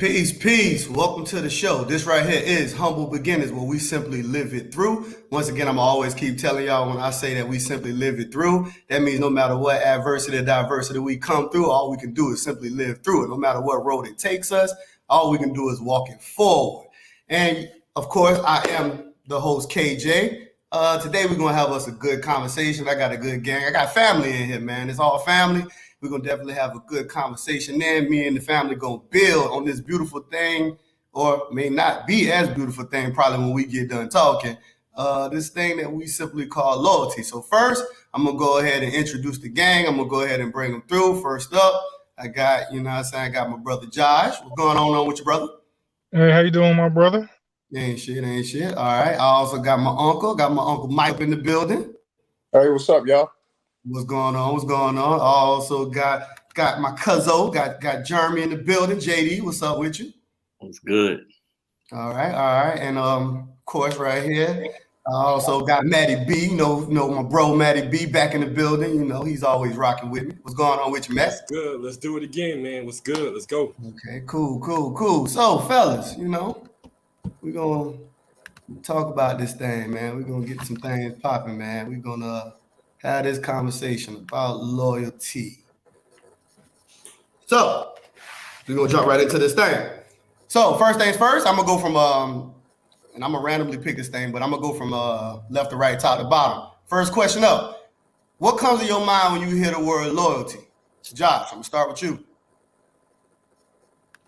Peace, peace. Welcome to the show. This right here is Humble Beginnings, where we simply live it through. Once again, I'm always keep telling y'all when I say that we simply live it through, that means no matter what adversity or diversity we come through, all we can do is simply live through it. No matter what road it takes us, all we can do is walk it forward. And of course, I am the host, KJ. Today we're gonna have us a good conversation. I got a good gang. I got family in here, man. It's all family. We're gonna definitely have a good conversation. Then me and the family gonna build on this beautiful thing, or may not be as beautiful thing, probably when we get done talking. This thing that we simply call loyalty. So first, I'm gonna go ahead and introduce the gang. I'm gonna go ahead and bring them through. First up, I got, I got my brother Josh. What's going on with your brother? Hey, how you doing, my brother? Ain't shit. All right. I also got my uncle Mike in the building. Hey, what's up, y'all? What's going on? I also got my cousin, got Jeremy in the building. JD, what's up with you? It's good. All right. And of course, right here, I also got Matty B. You know my bro Matty B back in the building. You know, he's always rocking with me. What's going on with you, Matt? That's good. Let's do it again, man. What's good? Let's go. Okay, cool. So, fellas, we're gonna talk about this thing, man. We're gonna get some things popping, man. We're gonna have this conversation about loyalty. So we're gonna jump right into this thing. So first things first, I'm gonna go from and I'm gonna randomly pick this thing, but I'm gonna go from left to right, top to bottom. First question up. What comes to your mind when you hear the word loyalty? Josh, I'm gonna start with you.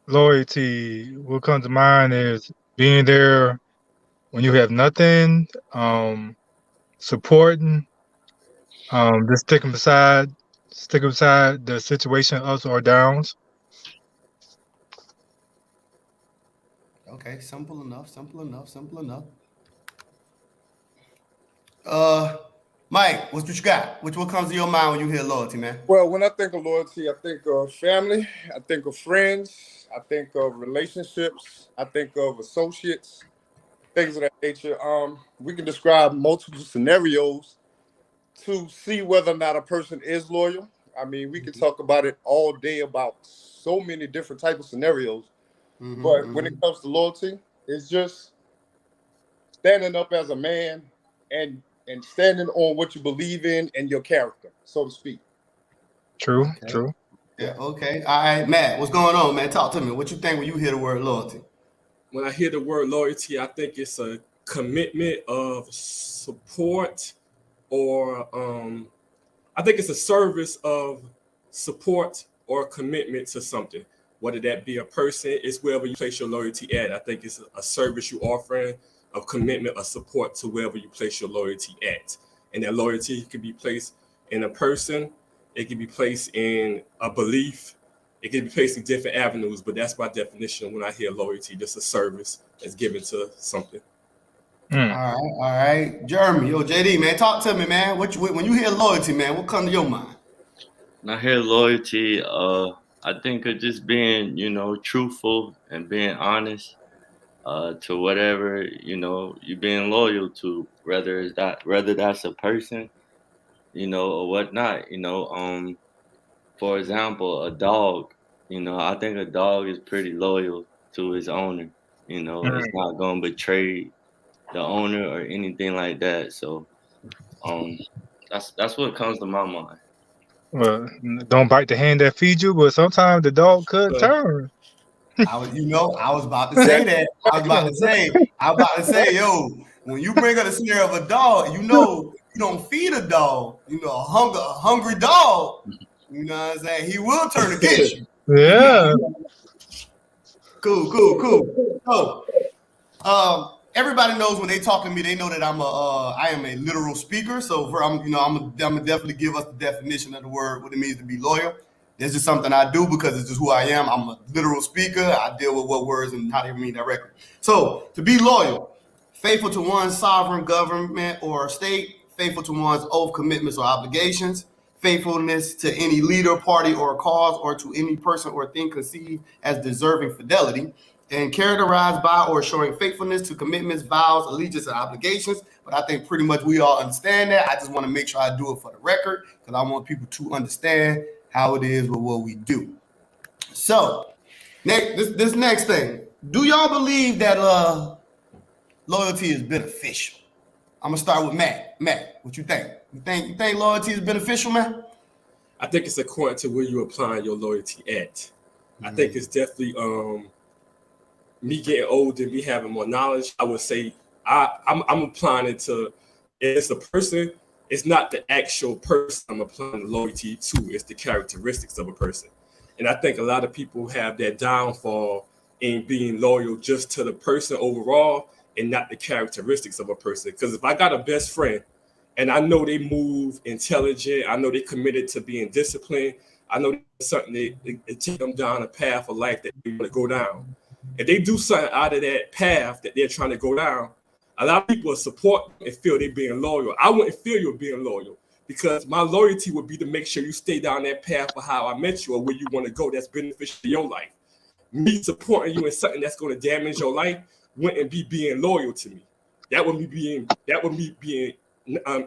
Loyalty. What comes to mind is being there when you have nothing, supporting, just sticking beside the situation, ups or downs. Okay, simple enough. Mike, what you got? What comes to your mind when you hear loyalty, man? Well, when I think of loyalty, I think of family, I think of friends, I think of relationships, I think of associates, things of that nature. We can describe multiple scenarios to see whether or not a person is loyal. I mean, we can talk about it all day about so many different types of scenarios. But when it comes to loyalty, it's just standing up as a man and standing on what you believe in and your character, so to speak. True. Yeah, okay. All right, Matt, what's going on, man? Talk to me. What you think when you hear the word loyalty? When I hear the word loyalty, I think it's a commitment of support, or I think it's a service of support or commitment to something. Whether that be a person, it's wherever you place your loyalty at. I think it's a service you offering, a commitment, a support to wherever you place your loyalty at. And that loyalty can be placed in a person, it can be placed in a belief, it can be placed in different avenues, but that's by definition when I hear loyalty, just a service that's given to something. All right. Jeremy, JD, man, talk to me, man. When you hear loyalty, man, what comes to your mind? When I hear loyalty, I think of just being, truthful and being honest to whatever, you're being loyal to, whether that's a person, or whatnot. For example, a dog, I think a dog is pretty loyal to his owner. It's not gonna betray the owner or anything like that. So that's what comes to my mind. Well, don't bite the hand that feeds you, but sometimes the dog could turn. I was about to say that. I was about to say, yo, when you bring up the scenario of a dog, you don't feed a dog, a hungry dog, you know what I'm saying? He will turn against you. Yeah. Cool. So, everybody knows when they talk to me, they know that I am a literal speaker. So I'm gonna definitely give us the definition of the word, what it means to be loyal. This is something I do because it's just who I am. I'm a literal speaker. I deal with what words and how they mean directly. So to be loyal, faithful to one's sovereign government or state, faithful to one's oath, commitments, or obligations, faithfulness to any leader, party, or cause, or to any person or thing conceived as deserving fidelity, and characterized by or showing faithfulness to commitments, vows, allegiance, and obligations. But I think pretty much we all understand that. I just want to make sure I do it for the record because I want people to understand how it is with what we do. So This next thing. Do y'all believe that loyalty is beneficial? I'm gonna start with Matt. Matt, what you think? You think loyalty is beneficial, man? I think it's according to where you're applying your loyalty at. I think it's definitely me getting older, me having more knowledge. I would say I'm applying it to, it's a person. It's not the actual person I'm applying loyalty to. It's the characteristics of a person. And I think a lot of people have that downfall in being loyal just to the person overall and not the characteristics of a person. Because if I got a best friend and I know they move intelligent, I know they committed to being disciplined, I know something they take them down a path of life that they want to go down. If they do something out of that path that they're trying to go down, a lot of people will support and feel they're being loyal. I wouldn't feel you're being loyal because my loyalty would be to make sure you stay down that path of how I met you or where you want to go that's beneficial to your life. Me supporting you in something that's going to damage your life wouldn't be being loyal to me. That would be being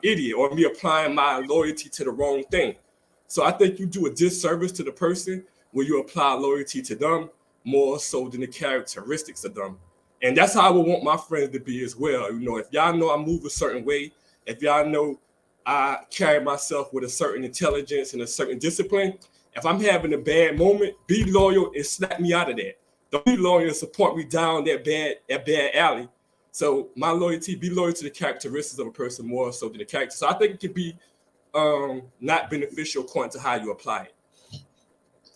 idiot or me applying my loyalty to the wrong thing. So I think you do a disservice to the person when you apply loyalty to them more so than the characteristics of them. And that's how I would want my friends to be as well. You know, if y'all know I move a certain way, if y'all know I carry myself with a certain intelligence and a certain discipline, if I'm having a bad moment, be loyal and snap me out of that. Don't be loyal and support me down that bad alley. So my loyalty, be loyal to the characteristics of a person more so than the character. So I think it can be not beneficial according to how you apply it.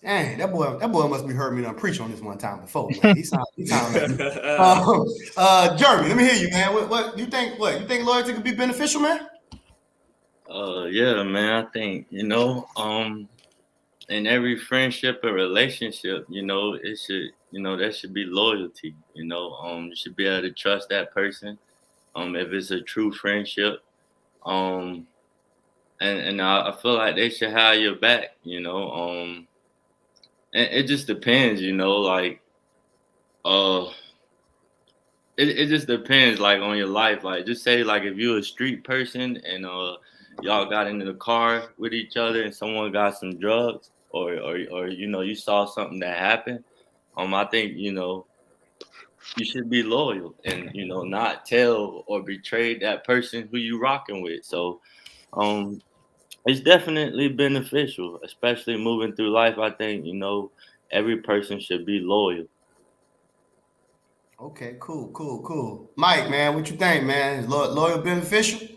Dang, that boy must be heard me done preach on this one time before. Man. He sound like Jeremy, let me hear you, man. What you think? What you think loyalty could be beneficial, man? Yeah, man. I think in every friendship or relationship, it should, that should be loyalty. You should be able to trust that person. If it's a true friendship, and I feel like they should have your back. And it just depends, like it just depends, like on your life. Like just say, like if you're a street person and y'all got into the car with each other and someone got some drugs or you saw something that happened. I think you should be loyal and not tell or betray that person who you rocking with. So it's definitely beneficial, especially moving through life. I think, every person should be loyal. Okay, cool. Mike, man, what you think, man? Is loyal beneficial?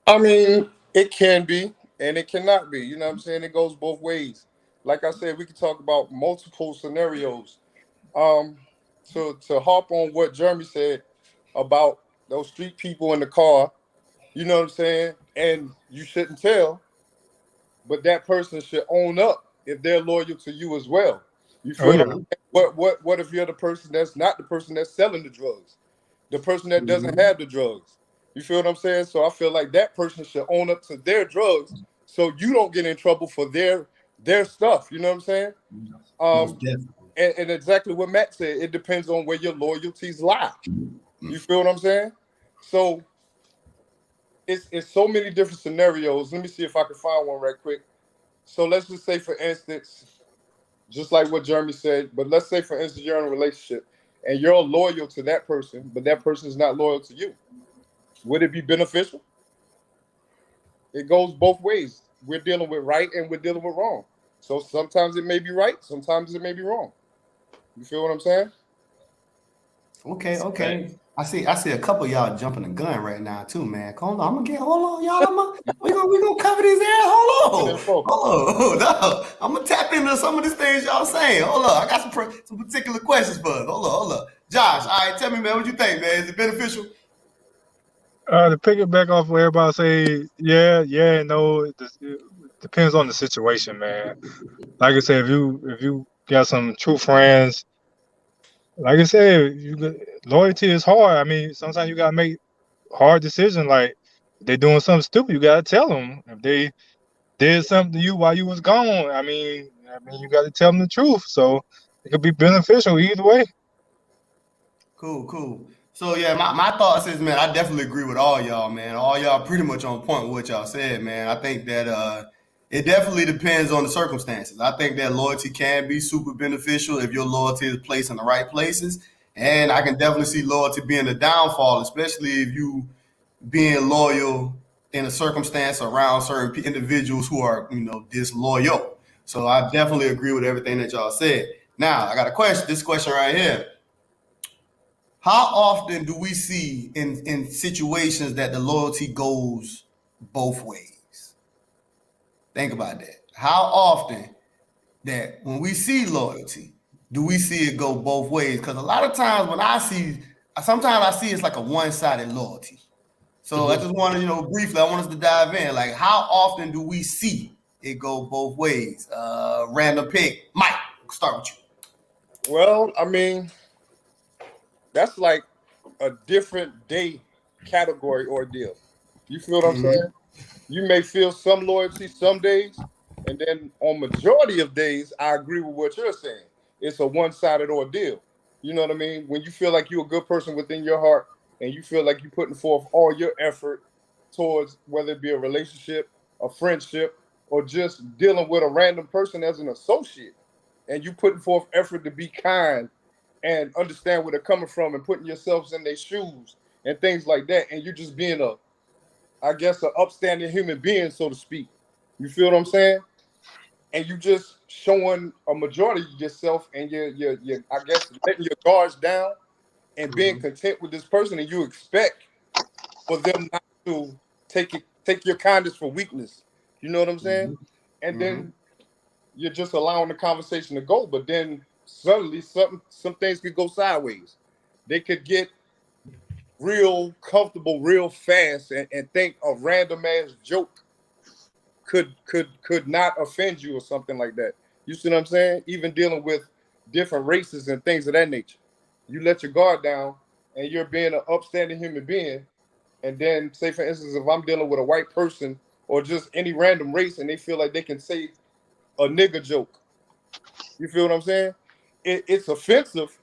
I mean, it can be and it cannot be. You know what I'm saying? It goes both ways. Like I said, we can talk about multiple scenarios. To harp on what Jeremy said about those street people in the car, you know what I'm saying? And you shouldn't tell, but that person should own up if they're loyal to you as well. You Oh feel yeah. me? What if you're the person that's not the person that's selling the drugs, the person that doesn't have the drugs? You feel what I'm saying? So I feel like that person should own up to their drugs so you don't get in trouble for their stuff. You know what I'm saying? Most definitely. And exactly what Matt said, it depends on where your loyalties lie. You feel what I'm saying? So it's so many different scenarios. Let me see if I can find one right quick. So let's just say, for instance, just like what Jeremy said, but let's say, for instance, you're in a relationship and you're loyal to that person, but that person is not loyal to you. Would it be beneficial? It goes both ways. We're dealing with right and we're dealing with wrong. So sometimes it may be right, sometimes it may be wrong. You feel what I'm saying? Okay. I see a couple of y'all jumping the gun right now too, man. Hold on, hold on, y'all. We gonna cover this air. Hold on. No. I'm gonna tap into some of these things y'all saying. Hold on, I got some particular questions for us. Hold up. Josh, all right, tell me, man, what you think, man? Is it beneficial? To pick it back off where everybody say, yeah, no, it depends on the situation, man. Like I said, if you got some true friends, like I said, loyalty is hard. I mean, sometimes you gotta make hard decisions. Like if they doing something stupid, you gotta tell them. If they did something to you while you was gone, I mean, you gotta tell them the truth. So it could be beneficial either way. Cool. So yeah, my thoughts is, man, I definitely agree with all y'all, man. All y'all pretty much on point with what y'all said, man. I think that It definitely depends on the circumstances. I think that loyalty can be super beneficial if your loyalty is placed in the right places. And I can definitely see loyalty being a downfall, especially if you being loyal in a circumstance around certain individuals who are, disloyal. So I definitely agree with everything that y'all said. Now, I got a question. This question right here. How often do we see in situations that the loyalty goes both ways? Think about that. How often that when we see loyalty, do we see it go both ways? Because a lot of times sometimes I see it's like a one-sided loyalty. So I just want to, briefly, I want us to dive in. Like, how often do we see it go both ways? Random pick. Mike, start with you. Well, I mean, that's like a different day category ordeal. You feel what I'm saying? You may feel some loyalty some days, and then on majority of days, I agree with what you're saying. It's a one-sided ordeal. You know what I mean? When you feel like you're a good person within your heart, and you feel like you're putting forth all your effort towards whether it be a relationship, a friendship, or just dealing with a random person as an associate, and you putting forth effort to be kind and understand where they're coming from and putting yourselves in their shoes and things like that, and you're just being an upstanding human being, so to speak. You feel what I'm saying? And you just showing a majority of yourself, and you're I guess letting your guards down and being content with this person, and you expect for them not to take your kindness for weakness. You know what I'm saying? And then you're just allowing the conversation to go, but then suddenly some things could go sideways. They could get real comfortable real fast and think a random ass joke could not offend you or something like that. You see what I'm saying? Even dealing with different races and things of that nature. You let your guard down and you're being an upstanding human being. And then, say for instance, if I'm dealing with a white person or just any random race and they feel like they can say a nigger joke, you feel what I'm saying? It's offensive.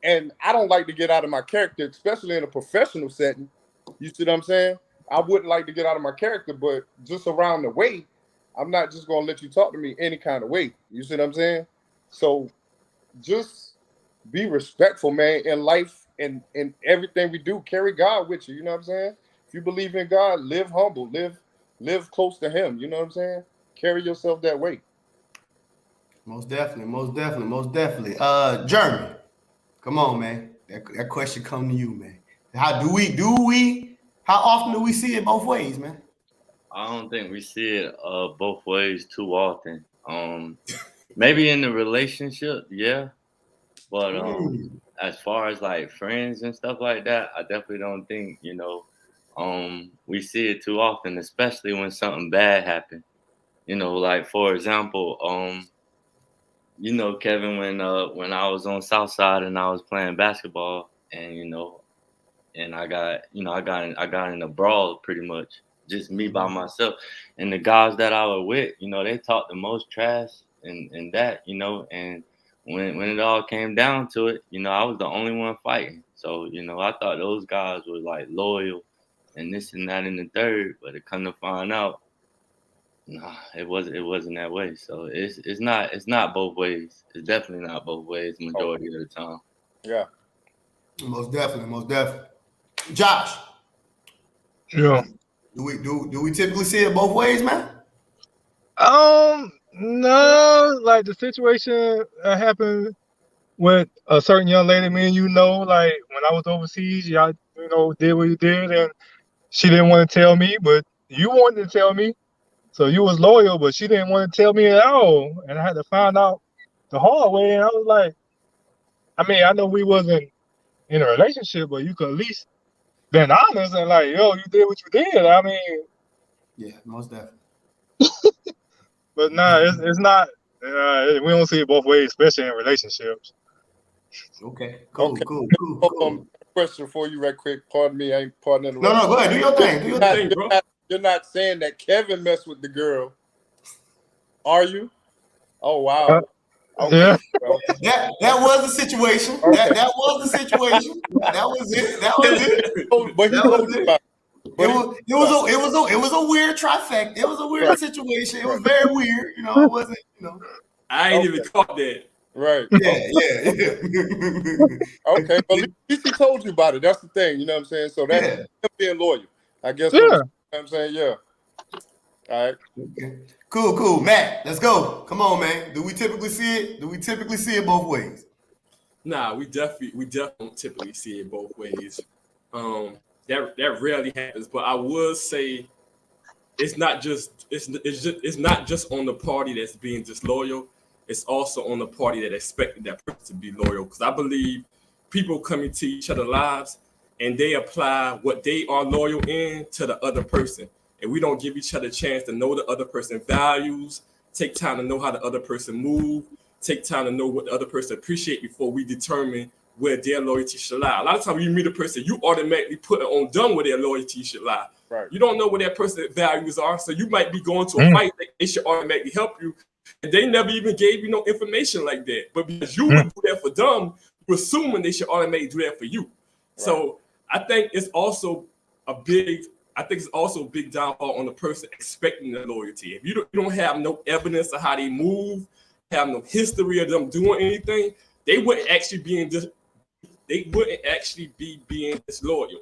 And I don't like to get out of my character, especially in a professional setting. You see what I'm saying? I wouldn't like to get out of my character, but just around the way, I'm not just going to let you talk to me any kind of way. You see what I'm saying? So just be respectful, man, in life and in everything we do. Carry God with you. You know what I'm saying? If you believe in God, live humble, live close to him. You know what I'm saying? Carry yourself that way. Most definitely. Jeremy, come on, man. That question come to you, man. How often do we see it both ways, man? I don't think we see it both ways too often. Maybe in the relationship, yeah. But as far as like friends and stuff like that, I definitely don't think, we see it too often, especially when something bad happened. Like for example, Kevin, when I was on Southside and I was playing basketball, and and I got in a brawl pretty much, just me by myself, and the guys that I was with, they talked the most trash and that, and when it all came down to it, I was the only one fighting. So, I thought those guys were like loyal and this and that and the third, but it come to find out, nah, it wasn't that way. So it's not both ways. It's definitely not both ways majority of the time. Yeah. Most definitely. Josh. Yeah. Do we typically see it both ways, man? No, like the situation happened with a certain young lady, me and like when I was overseas, y'all, did what you did, and she didn't want to tell me, but you wanted to tell me. So you was loyal, but she didn't want to tell me at all. And I had to find out the hard way. And I was like, I know we wasn't in a relationship, but you could at least been honest and like, yo, you did what you did. Yeah, most definitely. But nah, it's not. We don't see it both ways, especially in relationships. Okay, cool. Question for you, right quick. Pardon me, I ain't pardoning. No, go ahead. Do your thing. Bro. You're not saying that Kevin messed with the girl, are you? Oh wow. Okay, yeah. That was the situation. Okay. That was the situation. That was it. But he told you about it. But it was a weird trifecta. It was a weird situation. It was very weird. You know, it wasn't. You know. I ain't even caught that. Right. Yeah. Okay. But at least he told you about it. That's the thing. You know what I'm saying? So that's him being loyal. I guess. Yeah. You know what I'm saying? Yeah. All right. Okay. Cool. Matt, let's go. Come on, man. Do we typically see it both ways? Nah, we definitely don't typically see it both ways. That rarely happens. But I would say it's not just on the party that's being disloyal. It's also on the party that expected that person to be loyal. Because I believe people come into each other's lives and they apply what they are loyal in to the other person. And we don't give each other a chance to know the other person's values, take time to know how the other person moves, take time to know what the other person appreciates before we determine where their loyalty should lie. A lot of times when you meet a person, you automatically put it on done where their loyalty should lie. Right. You don't know what that person's values are. So you might be going to a fight that they should automatically help you. And they never even gave you no information like that. But because you would do that for them, you're assuming they should automatically do that for you. Right. So I think it's also a big downfall on the person expecting the loyalty. If you don't have no evidence of how they move, have no history of them doing anything, they wouldn't actually be being disloyal. Right.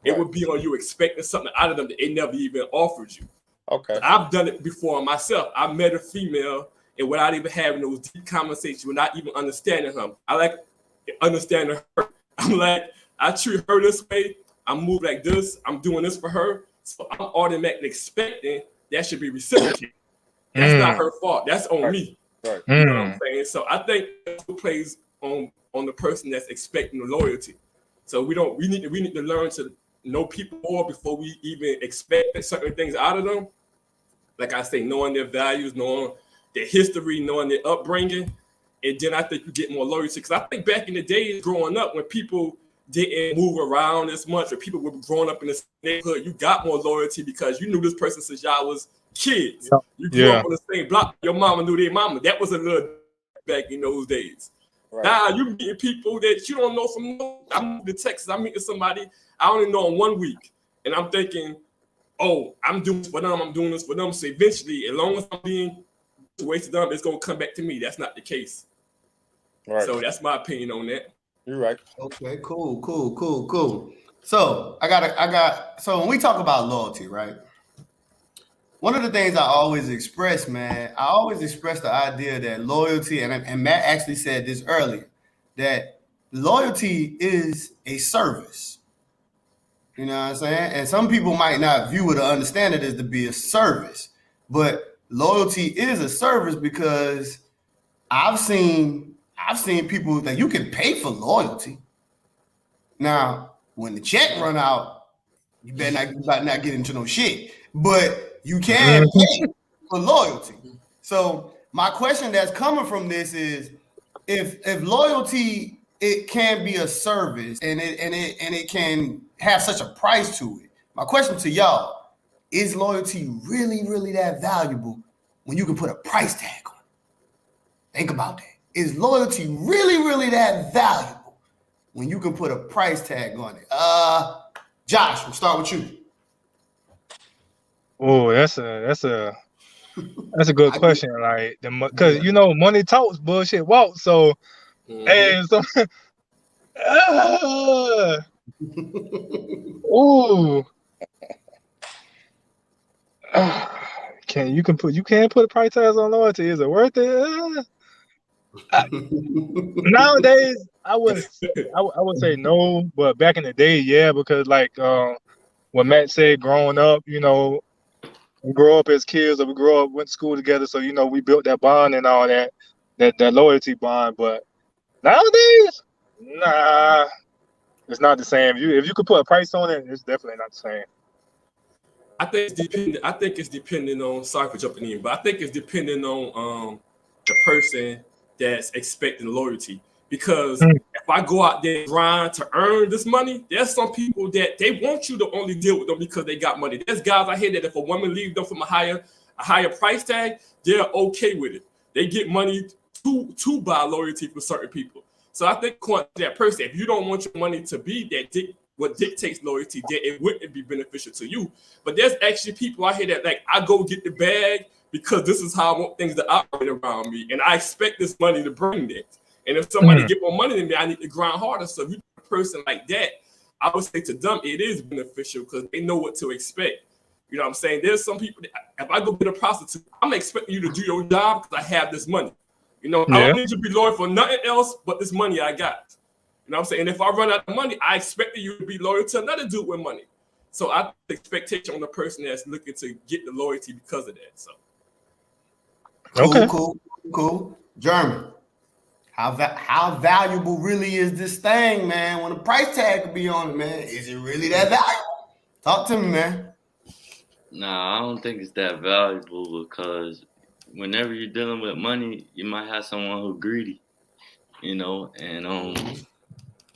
It would be on you expecting something out of them that they never even offered you. Okay. I've done it before myself. I met a female and without even having those deep conversations, without even understanding her. I like understanding her. I'm like, I treat her this way. I move like this. I'm doing this for her. So I'm automatically expecting that should be reciprocated. That's not her fault. That's on me. Right. You know what I'm saying? So I think it plays on the person that's expecting the loyalty. So we need to learn to know people more before we even expect certain things out of them. Like I say, knowing their values, knowing their history, knowing their upbringing, and then I think you get more loyalty. Because I think back in the days growing up, when people didn't move around as much, or people were growing up in this neighborhood, you got more loyalty because you knew this person since y'all was kids. Yeah. You grew up on the same block. Your mama knew their mama. That was a little back in those days. Right. Now you meeting people that you don't know from. I moved to Texas. I'm meeting somebody I only know in 1 week, and I'm thinking, oh, I'm doing this for them. I'm doing this for them. So eventually, as long as I'm being wasted them, it's gonna come back to me. That's not the case. Right. So that's my opinion on that. You're right. Okay, cool. So so when we talk about loyalty, right? One of the things I always express, man, the idea that loyalty, and Matt actually said this earlier, that loyalty is a service. You know what I'm saying? And some people might not view it or understand it as to be a service, but loyalty is a service because I've seen people that you can pay for loyalty. Now, when the check run out, you better not get into no shit. But you can pay for loyalty. So my question that's coming from this is, if loyalty, it can be a service and it can have such a price to it. My question to y'all, is loyalty really, really that valuable when you can put a price tag on it? Think about that. Is loyalty really, really that valuable when you can put a price tag on it? Josh, we'll start with you. Oh, that's a good question. Like, because money talks, bullshit walks. So, and so, ooh, you can put a price tag on loyalty. Is it worth it? Nowadays, I would say no, but back in the day, yeah, because like what Matt said, growing up, we grow up as kids, or went to school together, so we built that bond and all that loyalty bond. But nowadays, nah, it's not the same. If you could put a price on it, it's definitely not the same. I think it's depending on. Sorry for jumping in, but I think it's depending on the person that's expecting loyalty. Because if I go out there and grind to earn this money, there's some people that they want you to only deal with them because they got money. There's guys out here that if a woman leaves them from a higher price tag, they're okay with it. They get money to buy loyalty for certain people. So I think that person, if you don't want your money to be that what dictates loyalty, then it wouldn't be beneficial to you. But there's actually people out here that like, I go get the bag because this is how I want things to operate around me, and I expect this money to bring that. And if somebody get more money than me, I need to grind harder. So if you're a person like that, I would say to them it is beneficial because they know what to expect. You know what I'm saying? There's some people that, if I go get a prostitute, I'm expecting you to do your job because I have this money. You know, I don't need you to be loyal for nothing else but this money I got. You know what I'm saying? And if I run out of money, I expect you to be loyal to another dude with money. So I put expectation on the person that's looking to get the loyalty because of that. So Cool. Jeremy, how valuable really is this thing, man? When the price tag could be on it, man, is it really that valuable? Talk to me, man. Nah, I don't think it's that valuable because whenever you're dealing with money, you might have someone who's greedy, you know, and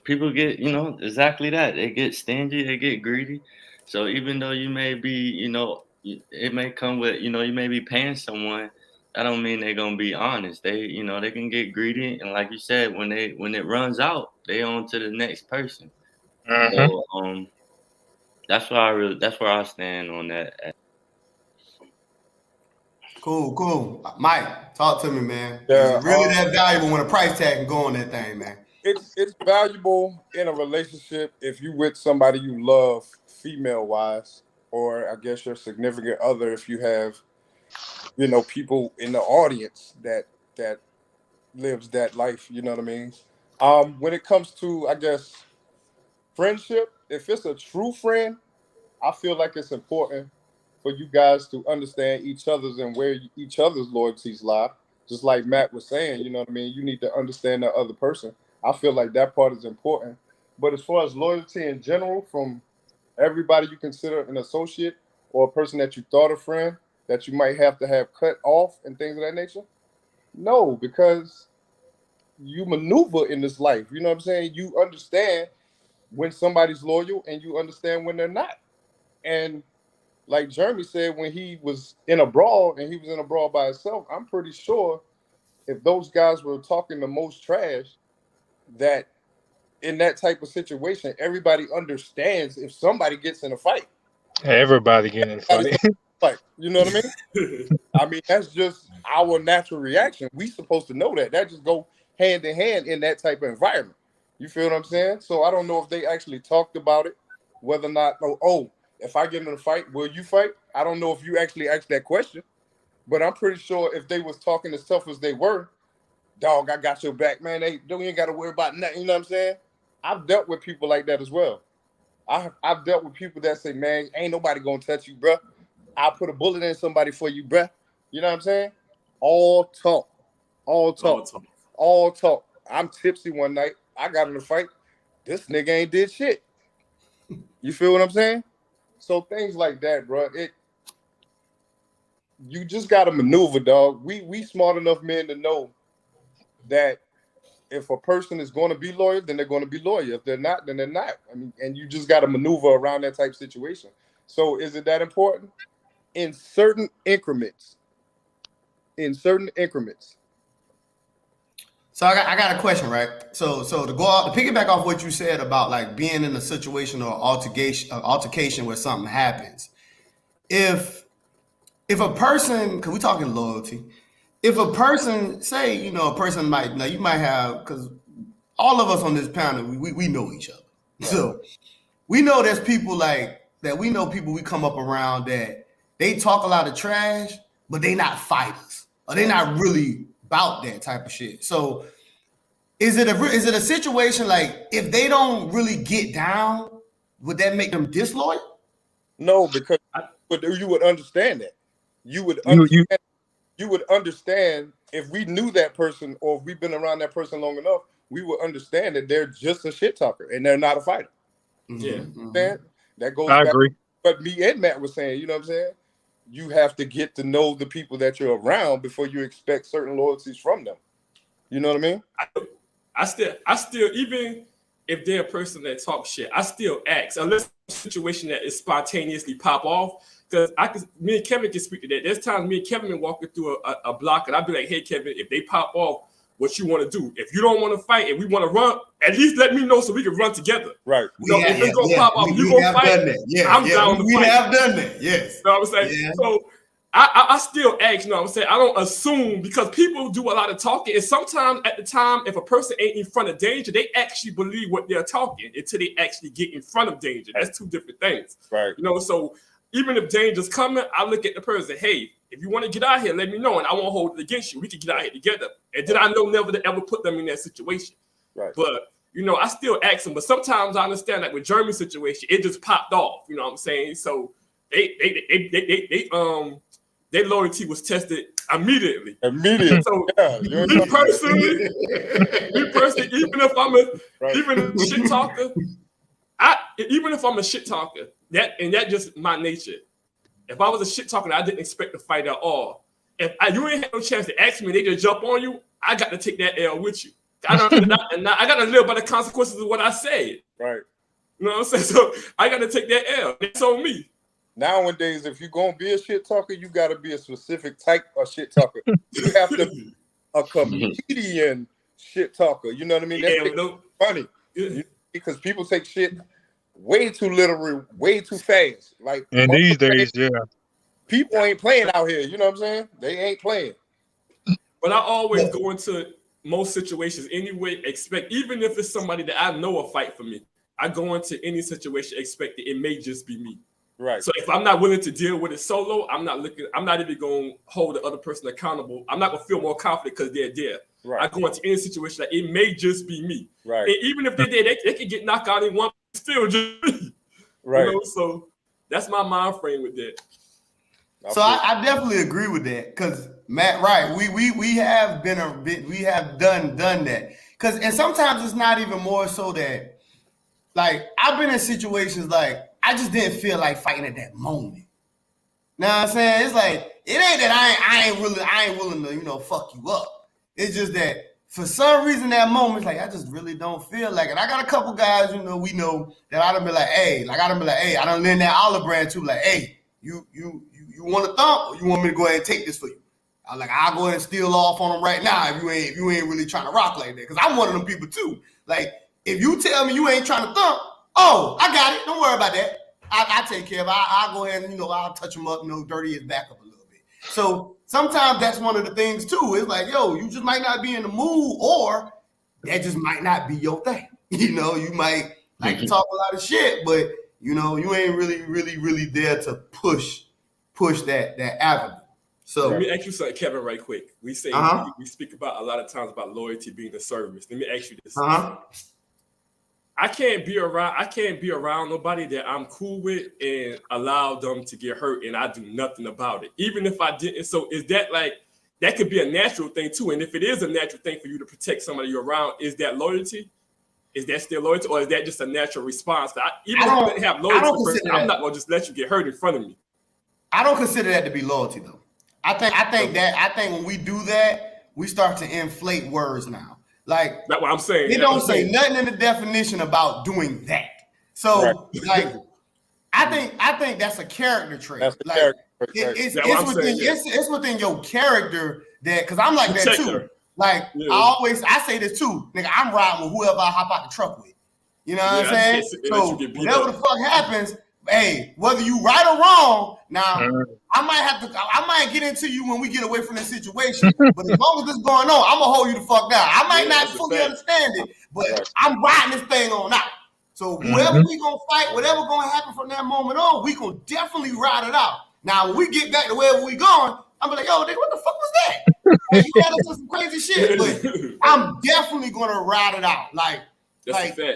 people get, you know, exactly that. They get stingy, they get greedy. So even though you may be, you know, it may come with, you know, you may be paying someone, that don't mean they're gonna be honest. They, you know, they can get greedy, and like you said, when it runs out, they on to the next person. So that's where I stand on that. Cool. Mike, talk to me, man. Yeah, Is it really that valuable when a price tag can go on that thing, man? It's valuable in a relationship if you with somebody you love, female wise, or I guess your significant other if you have, you know, people in the audience that lives that life. You know what I mean? When it comes to, I guess, friendship, if it's a true friend, I feel like it's important for you guys to understand each other's and where each other's loyalties lie. Just like Matt was saying, you know what I mean? You need to understand that other person. I feel like that part is important. But as far as loyalty in general, from everybody you consider an associate or a person that you thought a friend that you might have to have cut off and things of that nature, no, because you maneuver in this life. You know what I'm saying? You understand when somebody's loyal and you understand when they're not. And like Jeremy said, when he was in a brawl and he was in a brawl by himself, I'm pretty sure if those guys were talking the most trash, that in that type of situation, everybody understands if somebody gets in a fight. Everybody getting in a fight. Like, you know what I mean? I mean, that's just our natural reaction. We supposed to know that. That just go hand in hand in that type of environment. You feel what I'm saying? So I don't know if they actually talked about it, whether or not, if I get in a fight, will you fight? I don't know if you actually asked that question, but I'm pretty sure if they was talking as tough as they were, dog, I got your back, man. They don't even got to worry about nothing. You know what I'm saying? I've dealt with people like that as well. I've dealt with people that say, man, ain't nobody gonna touch you, bruh. I'll put a bullet in somebody for you, bruh. You know what I'm saying? All talk. I'm tipsy one night. I got in a fight. This nigga ain't did shit. You feel what I'm saying? So things like that, bro. You just gotta maneuver, dog. We smart enough men to know that if a person is going to be loyal, then they're going to be loyal. If they're not, then they're not. I mean, and you just got to maneuver around that type of situation. So is it that important? In certain increments. So I got a question, right? So to go out to piggyback off what you said about like being in a situation or altercation where something happens. If a person, because we're talking loyalty, if a person, say, you know, a person might, now you might have, because all of us on this panel, we know each other. Right. So we know there's people like that. We know people we come up around that they talk a lot of trash, but they not fighters, or they not really about that type of shit. So is it a situation like if they don't really get down, would that make them disloyal? No, because you would understand that. You would understand if we knew that person or if we've been around that person long enough, we would understand that they're just a shit talker and they're not a fighter. Yeah. That goes I back agree. to what me and Matt was saying, you know what I'm saying? You have to get to know the people that you're around before you expect certain loyalties from them. You know what I mean? I still, even if they're a person that talks shit, I still ask, unless it's a situation that is spontaneously pop off. Because me and Kevin can speak to that. There's times me and Kevin been walking through a block, and I'd be like, "Hey, Kevin, if they pop off, what you want to do. If you don't want to fight and we want to run, at least let me know so we can run together. Right. If it's gonna pop off, you gonna fight. I'm down to fight. We have done that. Yes. You know what I'm saying? Yeah. So I still ask, you know what I'm saying? I don't assume, because people do a lot of talking, and sometimes at the time, if a person ain't in front of danger, they actually believe what they're talking until they actually get in front of danger. That's two different things. Right. You know, so even if danger's coming, I look at the person, hey, if you want to get out here, let me know, and I won't hold it against you. We can get out here together. And then I know never to ever put them in that situation. Right. But, you know, I still ask them. But sometimes I understand that with Jeremy's situation, it just popped off. You know what I'm saying? So their loyalty was tested immediately. So yeah, me personally, even if I'm a shit talker, even if I'm a shit talker, that just my nature. If I was a shit talker, I didn't expect to fight at all. If you ain't had no chance to ask me, they just jump on you, I got to take that L with you. I got to live by the consequences of what I said. Right. You know what I'm saying? So I got to take that L. That's on me. Nowadays, if you're going to be a shit talker, you got to be a specific type of shit talker. You have to be a comedian shit talker. You know what I mean? That's funny. Because people take shit way too literal, way too fast. Like, and these days, people ain't playing out here. You know what I'm saying? They ain't playing. But I always go into most situations anyway, even if it's somebody that I know will fight for me, I go into any situation expecting it may just be me. Right. So if I'm not willing to deal with it solo, I'm not even going to hold the other person accountable. I'm not going to feel more confident because they're there. Right. I go into any situation that it may just be me. Right. And even if they're there, they can get knocked out in one, still just me. Right. You know? So that's my mind frame with that. So I definitely agree with that, because Matt, right? We have done that, and sometimes it's not even more so that, like, I've been in situations like I just didn't feel like fighting at that moment. Know what I'm saying? It's like, it ain't that I ain't willing to, you know, fuck you up. It's just that for some reason that moment, like, I just really don't feel like it. I got a couple guys, you know, we know that I done be like, hey, I done lend that olive brand to, like, hey, you want a thump, or you want me to go ahead and take this for you? I'll go ahead and steal off on them right now if you ain't really trying to rock like that. Because I'm one of them people too. Like, if you tell me you ain't trying to thump, oh, I got it. Don't worry about that. I take care of it. I'll go ahead and, you know, I'll touch him up, you know, dirty his back up a little bit. So sometimes that's one of the things too. It's like, yo, you just might not be in the mood, or that just might not be your thing. You know, you might like to talk a lot of shit, but, you know, you ain't really there to push that avenue. So let me ask you something, Kevin, right quick. We say we speak about a lot of times about loyalty being a service. Let me ask you this. I can't be around nobody that I'm cool with and allow them to get hurt, and I do nothing about it, even if I didn't. So is that like, that could be a natural thing too? And if it is a natural thing for you to protect somebody you're around, is that loyalty? Is that still loyalty, or is that just a natural response? Even if you didn't have loyalty, I'm not gonna just let you get hurt in front of me. I don't consider that to be loyalty, though. I think when we do that, we start to inflate words now. Like, that's what I'm saying. They don't say nothing in the definition about doing that. So, like, I think that's a character trait. That's the like, character. It's within your character that, because I'm like that too. Like, I say this too, nigga. I'm riding with whoever I hop out the truck with. You know what I'm saying? So whatever the fuck happens, hey, whether you right or wrong, now I might get into you when we get away from this situation. But as long as it's going on, I'm gonna hold you the fuck down. I might not fully understand it, but I'm riding this thing on out. So whoever we gonna fight, whatever gonna happen from that moment on, we gonna definitely ride it out. Now when we get back to wherever we going, I'm like, yo, nigga, what the fuck was that? Like, you got into some crazy shit, but I'm definitely gonna ride it out.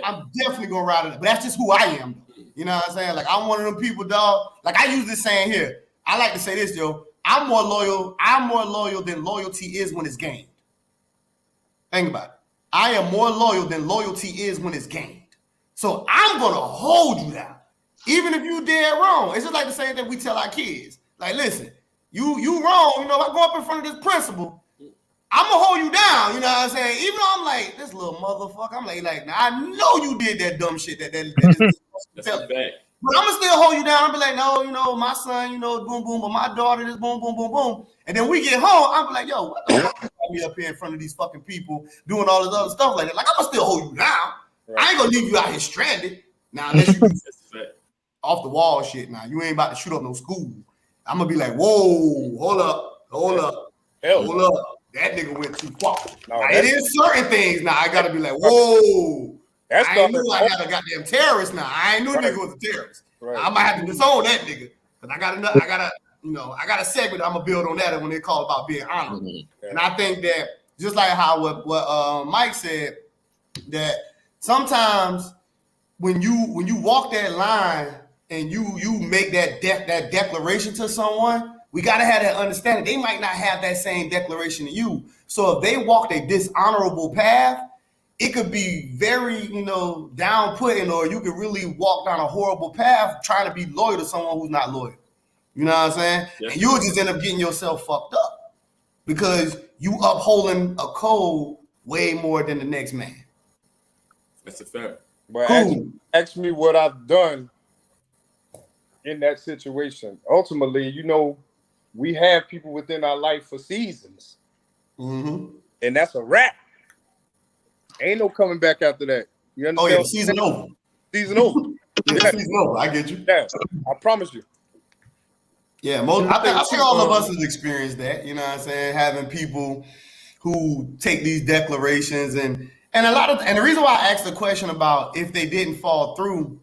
I'm definitely gonna ride it out. But that's just who I am. You know what I'm saying? Like, I'm one of them people, dog. Like, I use this saying here. I like to say this, yo. I'm more loyal than loyalty is when it's gained. Think about it. I am more loyal than loyalty is when it's gained. So I'm gonna hold you down, even if you dead wrong. It's just like the same thing we tell our kids. Like, listen, you wrong. You know, if I go up in front of this principal, I'm gonna hold you down. You know what I'm saying? Even though I'm like, this little motherfucker, I'm like, now I know you did that dumb shit that but I'm gonna still hold you down. I'll be like, no, you know, my son, you know, boom, boom, but my daughter is boom, boom, boom, boom. And then we get home, I'm like, yo, what the fuck? me up here in front of these fucking people doing all this other stuff like that. Like, I'm gonna still hold you down. Right. I ain't gonna leave you out here stranded. Now, unless you do That's a fact. off the wall shit. Now, you ain't about to shoot up no school. I'm gonna be like, whoa, hold up. That nigga went too far. No, now, it is certain things. Now I gotta be like, whoa. That's I ain't knew I had a goddamn terrorist. Now I ain't knew Right. nigga was a terrorist. Right. I might have to disown that nigga because I got a segment I'm gonna build on that when they call about being honorable. Mhm. And I think that just like how what Mike said, that sometimes when you walk that line and you make that declaration to someone, we gotta have that understanding. They might not have that same declaration to you. So if they walked a dishonorable path, it could be very, down-putting, or you could really walk down a horrible path trying to be loyal to someone who's not loyal. You know what I'm saying? Yeah. And you'll just end up getting yourself fucked up because you upholding a code way more than the next man. That's a fact. But Cool. ask me what I've done in that situation. Ultimately, we have people within our life for seasons, Mm-hmm. and that's a wrap. Ain't no coming back after that. You understand? Oh yeah, season over. Season over. Yeah, season over. I get you. Yeah, I promise you. Yeah, I think all of us has experienced that. You know what I'm saying? Having people who take these declarations and the reason why I asked the question about if they didn't fall through,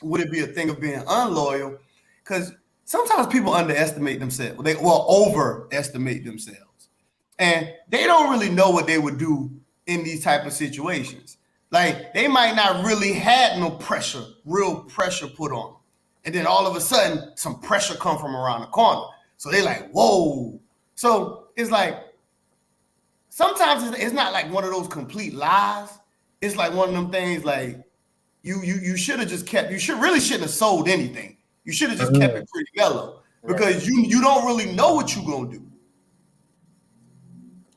would it be a thing of being unloyal? Because sometimes people underestimate themselves. They overestimate themselves, and they don't really know what they would do in these type of situations. Like, they might not really had no real pressure put on them. And then all of a sudden, some pressure come from around the corner. So they like, whoa. So it's like, sometimes it's not like one of those complete lies. It's like one of them things like, you should have just kept, shouldn't have sold anything. You should have just kept it pretty mellow because you don't really know what you're going to do.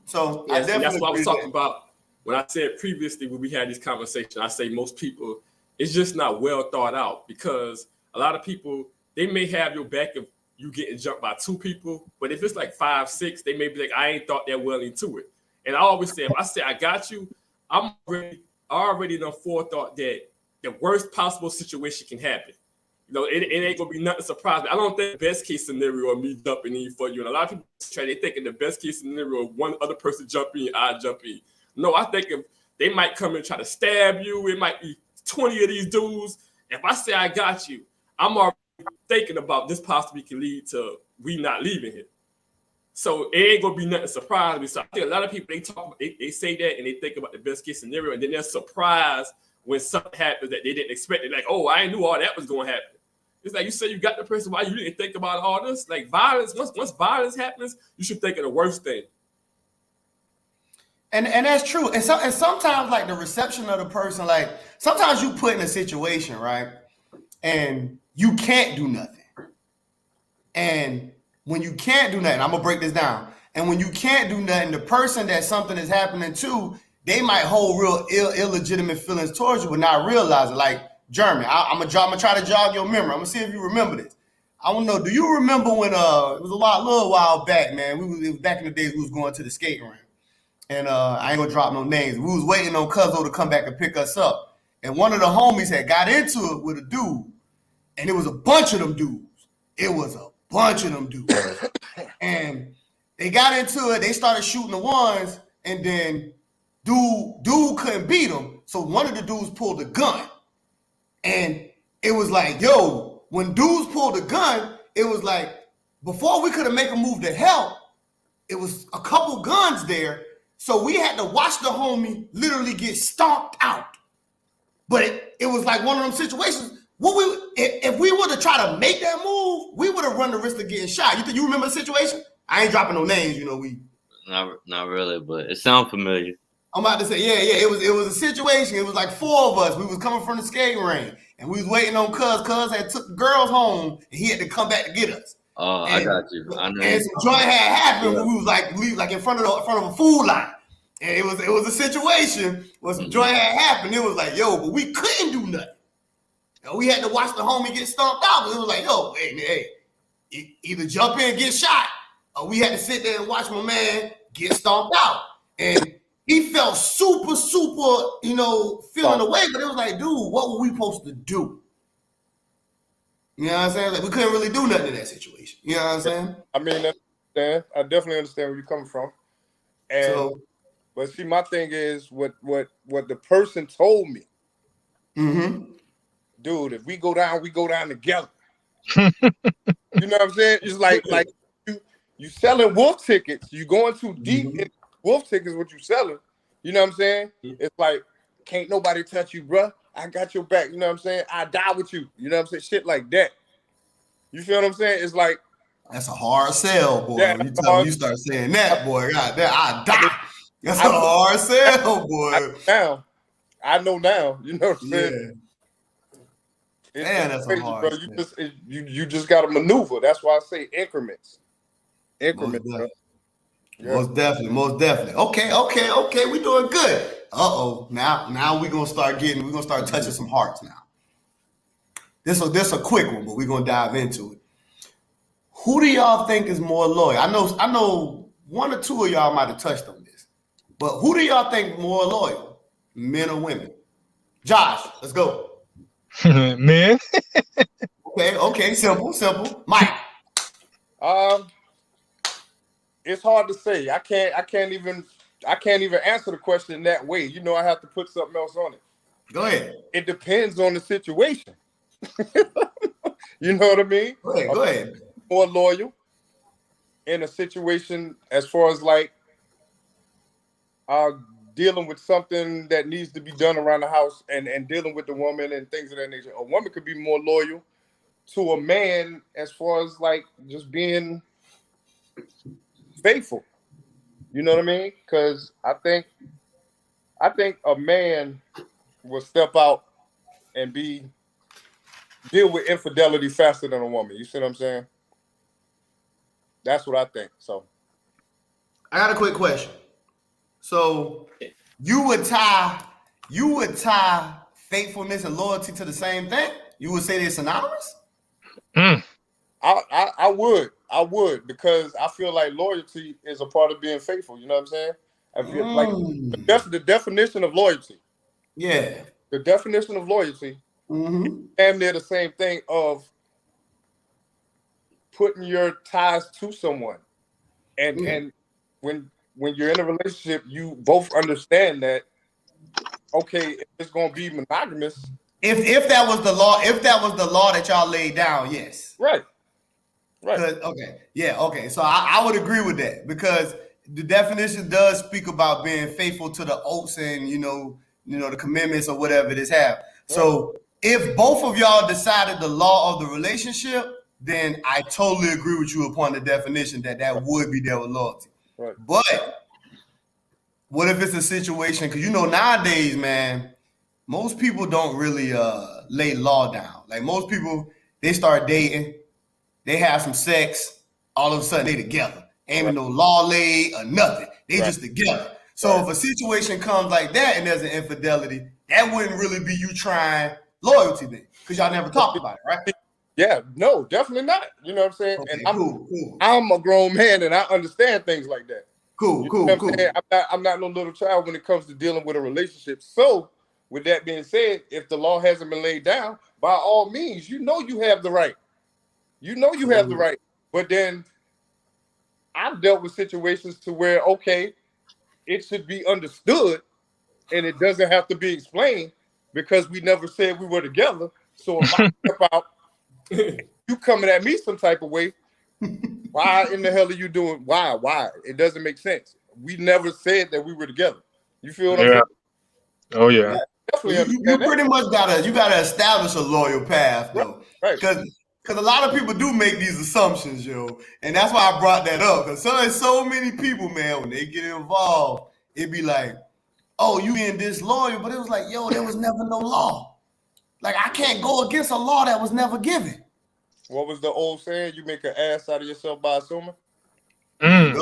So Yes, I and definitely that's what I was agree talking about when I said previously when we had this conversation. I say most people, it's just not well thought out because a lot of people, they may have your back if you getting jumped by two people, but if it's like 5, 6, they may be like, I ain't thought that well into it. And I always say, if I say I got you, I'm already done forethought that the worst possible situation can happen. It ain't gonna be nothing surprising. I don't think the best case scenario of me jumping in for you. And a lot of people they thinking the best case scenario of one other person jumping in, I jump in. No, I think if they might come and try to stab you, it might be 20 of these dudes. If I say I got you, I'm already thinking about this possibly can lead to we not leaving here. So it ain't gonna be nothing surprising. So I think a lot of people they say that and they think about the best case scenario, and then they're surprised when something happens that they didn't expect. They're like, oh, I knew all that was gonna happen. It's like you say you got the person, why you didn't think about all this? Like violence, once violence happens, you should think of the worst thing. And that's true. And sometimes like the reception of the person, like sometimes you put in a situation, right? And you can't do nothing. And when you can't do nothing, I'm gonna break this down. And when you can't do nothing, the person that something is happening to, they might hold real illegitimate feelings towards you, but not realize it. Like Jeremy, I'm gonna try to jog your memory. I'm gonna see if you remember this. I don't know. Do you remember when it was a little while back, man? It was back in the days we was going to the skating rink. And I ain't gonna drop no names. We was waiting on Cuzzo to come back and pick us up. And one of the homies had got into it with a dude. And it was a bunch of them dudes. And they got into it. They started shooting the ones. And then dude couldn't beat them. So one of the dudes pulled a gun. And it was like, yo, when dudes pulled a gun, it was like, before we could have make a move to help, it was a couple guns there. So we had to watch the homie literally get stomped out. But it was like one of them situations. If we would have tried to make that move, we would have run the risk of getting shot. You remember the situation? I ain't dropping no names, we. Not really, but it sounds familiar. I'm about to say, yeah. It was a situation. It was like 4 of us. We was coming from the skating rink, and we was waiting on Cuz. Cuz had took the girls home, and he had to come back to get us. Oh, I got you. I know. And some joint had happened when we was like in front of a food line. And it was a situation where some joint had happened. It was like, yo, but we couldn't do nothing. And we had to watch the homie get stomped out. But it was like, yo, hey, either jump in and get shot, we had to sit there and watch my man get stomped out. And he felt super, feeling away. But it was like, dude, what were we supposed to do? You know what I'm saying? Like, we couldn't really do nothing in that situation. You know what I'm saying? I mean, I definitely understand where you're coming from. And but see, my thing is what the person told me. Mm-hmm. Dude, if we go down together. You know what I'm saying? It's like you selling wolf tickets. You going too deep in wolf tickets. What you selling? You know what I'm saying? It's like can't nobody touch you, bruh. I got your back. You know what I'm saying? I die with you. You know what I'm saying? Shit like that. You feel what I'm saying? It's like that's a hard sell, boy. Yeah, When you start saying that, boy, God damn, I die. That's a hard sell, boy. I know now. You know what I'm saying? Yeah. Man, that's crazy, a hard bro. You just got to maneuver. That's why I say increments. Increments, most bro. Yeah. Most definitely. Okay. We doing good. Now we're gonna start touching some hearts now. This a quick one, but we're gonna dive into it. Who do y'all think is more loyal? I know one or two of y'all might have touched on this, but who do y'all think more loyal, men or women? Josh, let's go. Men. Okay, simple. Mike. It's hard to say. I can't even answer the question that way. You know, I have to put something else on it. Go ahead. It depends on the situation. You know what I mean? Go ahead. More loyal in a situation as far as like dealing with something that needs to be done around the house and dealing with the woman and things of that nature. A woman could be more loyal to a man as far as like just being faithful. You know what I mean? Because I think a man will step out and deal with infidelity faster than a woman. You see what I'm saying? That's what I think. So I got a quick question. So you would tie faithfulness and loyalty to the same thing? You would say they're synonymous? I would because I feel like loyalty is a part of being faithful. You know what I'm saying? I feel like the definition of loyalty. Yeah. The definition of loyalty, damn near the same thing of putting your ties to someone, and when you're in a relationship, you both understand that. Okay, if it's gonna be monogamous. If that was the law that y'all laid down, yes. Right. Okay. Yeah. Okay. So I would agree with that because the definition does speak about being faithful to the oaths and the commitments or whatever it is have. Right. So if both of y'all decided the law of the relationship, then I totally agree with you upon the definition that would be there with loyalty. Right. But what if it's a situation? Because nowadays, man, most people don't really lay law down. Like most people, they start dating. They have some sex, all of a sudden they together. Ain't no law laid or nothing. They just together. So if a situation comes like that and there's an infidelity, that wouldn't really be you trying loyalty then. Because y'all never talked about it, right? Yeah, no, definitely not. You know what I'm saying? Okay, and cool. I'm a grown man and I understand things like that. Cool. I'm not no little child when it comes to dealing with a relationship. So with that being said, if the law hasn't been laid down, by all means, you have the right. You have the right. But then I've dealt with situations to where, okay, it should be understood and it doesn't have to be explained because we never said we were together. So if I step out, you coming at me some type of way, why in the hell are you doing? Why? It doesn't make sense. We never said that we were together. You feel what I'm saying? Oh yeah. You pretty much gotta establish a loyal path though. Right. Because a lot of people do make these assumptions, and that's why I brought that up. Because so many people, man, when they get involved, it be like, "Oh, you being disloyal," but it was like, "Yo, there was never no law. Like I can't go against a law that was never given." What was the old saying? You make an ass out of yourself by assuming. There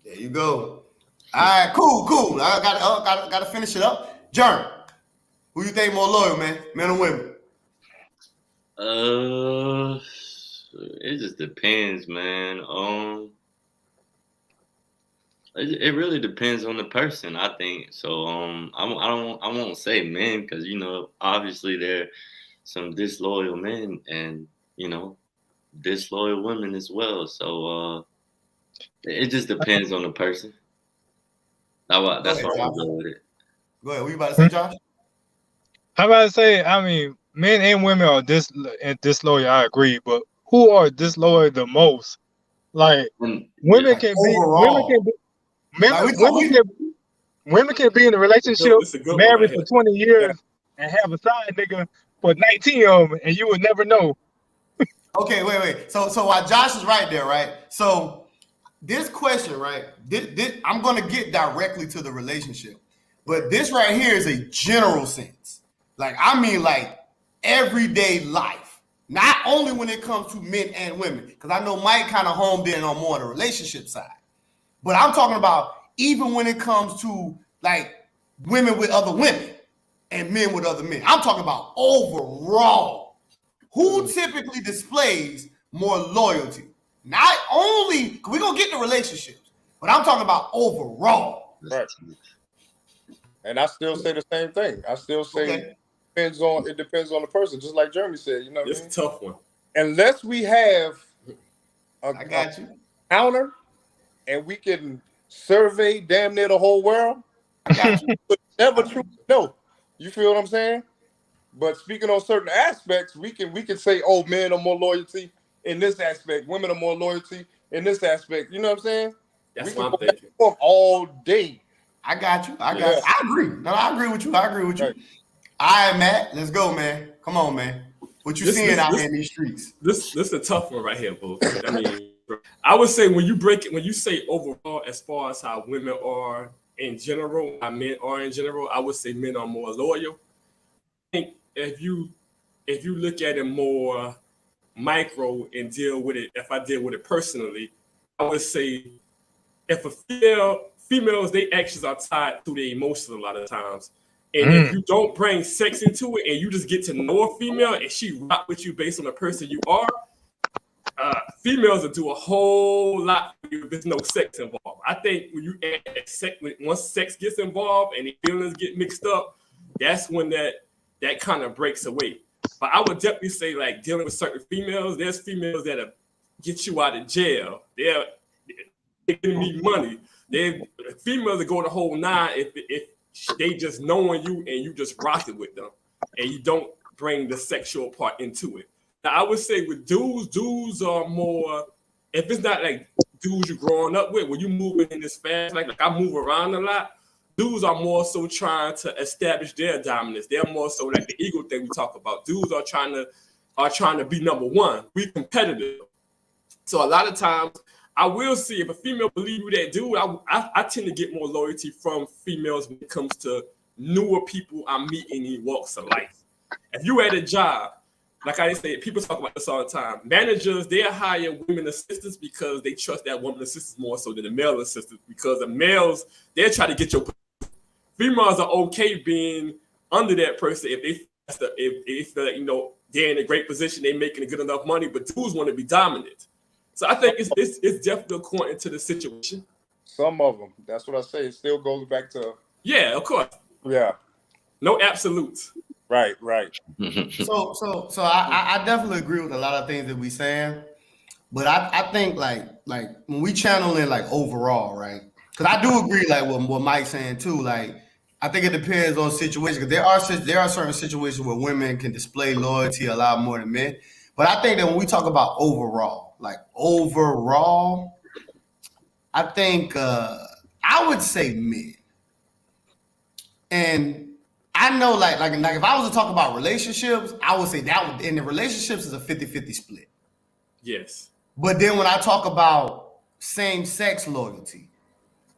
you go. All right, cool. I got to finish it up. Jern, who you think more loyal, man, men or women? It just depends, man. It really depends on the person, I think. So I won't say men because obviously there are some disloyal men and disloyal women as well. So it just depends on the person. That's ahead, why I Josh. go with it. Go ahead. What you about to say, Josh? How about to say? I mean, men and women are disloyal. I agree, but who are disloyal the most? Like And, women Like can be, overall, like women can be in a relationship, It's a good one married right for here. 20 years, and have a side nigga for 19 of them, and you would never know. okay, wait. So while Josh is right there, right? So this question, right? I'm gonna get directly to the relationship, but this right here is a general sense. Like I mean, like everyday life, not only when it comes to men and women. Because I know Mike kind of homed in on more on the relationship side, but I'm talking about even when it comes to like women with other women and men with other men. I'm talking about overall. Who typically displays more loyalty? Not only, we're going to get to relationships, but I'm talking about overall. Right. And I still say the same thing. I still say Okay. it depends on the person, just like Jeremy said. You know what It's I mean? a tough one. Unless we have I got you. counter and we can survey damn near the whole world, I got you. but never truly know. You feel what I'm saying? But speaking on certain aspects, we can say, oh, men are more loyalty in this aspect, women are more loyalty in this aspect. You know what I'm saying? That's we what can I'm go back thinking. and forth all day. I got you. I got Yeah. you. I agree. No, I agree with you. Right. All right, Matt. Let's go, man. Come on, man. What you seeing out here in these streets? This is a tough one right here, boo. I mean, I would say when you say overall, as far as how women are in general, how men are in general, I would say men are more loyal. I think if you look at it more micro and deal with it, if I deal with it personally, I would say if a females, their actions are tied to their emotions a lot of times. And if you don't bring sex into it and you just get to know a female and she rock with you based on the person you are, females will do a whole lot for you if there's no sex involved. I think when you add sex, once sex gets involved and the feelings get mixed up, that's when that kind of breaks away. But I would definitely say, like, dealing with certain females, there's females that'll get you out of jail. They're giving me money. Females that go the whole nine if they just knowing you and you just rocking with them and you don't bring the sexual part into it. Now, I would say with dudes are more, if it's not like dudes you're growing up with, when you moving in this fast, like I move around a lot, dudes are more so trying to establish their dominance. They're more so like the ego thing we talk about. Dudes are trying to be number one. Be competitive. So a lot of times, I will see if a female believe you that dude, I tend to get more loyalty from females when it comes to newer people I meet in the walks of life. If you at a job, like I say, people talk about this all the time. Managers, they hire women assistants because they trust that woman assistant more so than the male assistant, because the males, they're trying to get your. Females are okay being under that person if they're in a great position, they're making good enough money, but dudes want to be dominant. So I think it's definitely according to the situation. Some of them. That's what I say. It still goes back to. Yeah, of course. Yeah. No absolutes. Right. So I definitely agree with a lot of things that we saying, but I think like when we channel in like overall, right? Because I do agree like what Mike's saying too. Like I think it depends on situation. Because there are certain situations where women can display loyalty a lot more than men. But I think that when we talk about overall, I think I would say men. And I know like if I was to talk about relationships, I would say in the relationships is a 50-50 split. Yes. But then when I talk about same-sex loyalty,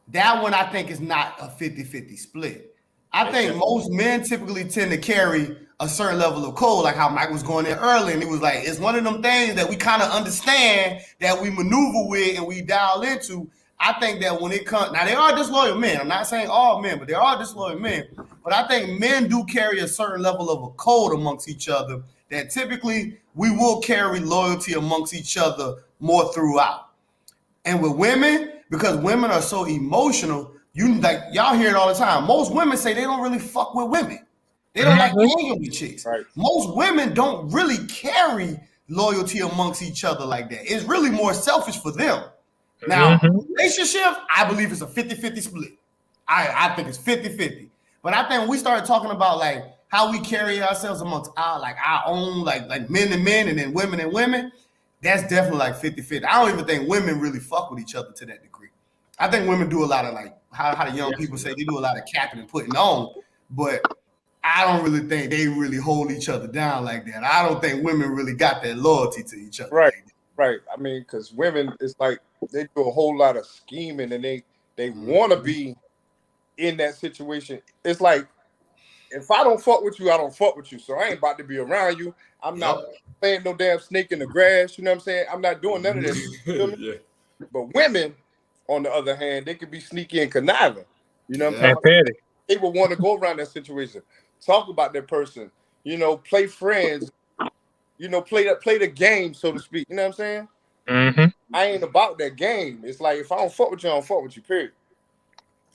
that one I think is not a 50-50 split. I think most men typically tend to carry a certain level of code, like how Mike was going there early, and he was like, it's one of them things that we kind of understand that we maneuver with and we dial into. I think that when it comes, now there are disloyal men. I'm not saying all men, but there are disloyal men. But I think men do carry a certain level of a code amongst each other that typically we will carry loyalty amongst each other more throughout. And with women, because women are so emotional. Y'all hear it all the time. Most women say they don't really fuck with women. They don't like hanging with chicks. Right. Most women don't really carry loyalty amongst each other like that. It's really more selfish for them. Now, relationship, I believe it's a 50-50 split. I think it's 50-50. But I think when we started talking about like how we carry ourselves amongst our own like men and men and then women and women, that's definitely like 50-50. I don't even think women really fuck with each other to that degree. I think women do a lot of like how the young people say, they do a lot of capping and putting on, but I don't really think they really hold each other down like that. I don't think women really got that loyalty to each other. Right, right. I mean, because women, it's like they do a whole lot of scheming and they want to be in that situation. It's like, if I don't fuck with you, I don't fuck with you. So I ain't about to be around you. I'm not playing no damn snake in the grass. You know what I'm saying? I'm not doing none of that. Yeah. But women, on the other hand, they could be sneaky and conniving. You know what I'm And saying? petty. They would want to go around that situation, talk about that person, you know, play friends, you know, play the game, so to speak. You know what I'm saying? I ain't about that game. It's like, if I don't fuck with you, I don't fuck with you, period.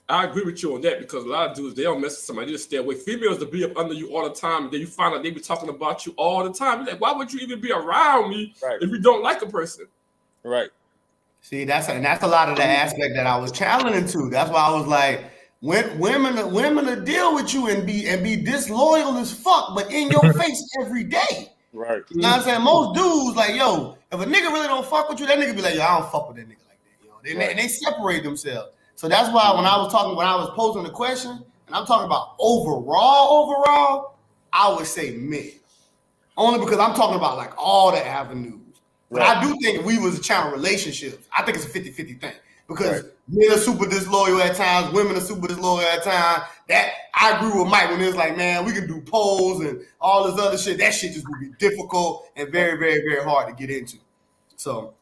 I agree with you on that, because a lot of dudes, they don't mess with somebody, they just stay away. Females to be up under you all the time, and then you find out they be talking about you all the time. You're like, why would you even be around me if you don't like a person? Right. See, that's a lot of the aspect that I was challenging to. That's why I was like, women to deal with you and be disloyal as fuck, but in your face every day. Right. You know what I'm saying? Most dudes, like, yo, if a nigga really don't fuck with you, that nigga be like, yo, I don't fuck with that nigga like that. You know, they separate themselves. So that's why when I was posing the question, and I'm talking about overall, I would say men. Only because I'm talking about like all the avenues. But I do think if we was a channel relationships, I think it's a 50-50 thing. Because men are super disloyal at times, women are super disloyal at times. That I agree with Mike when it's like, man, we can do polls and all this other shit. That shit just would be difficult and very, very, very hard to get into. So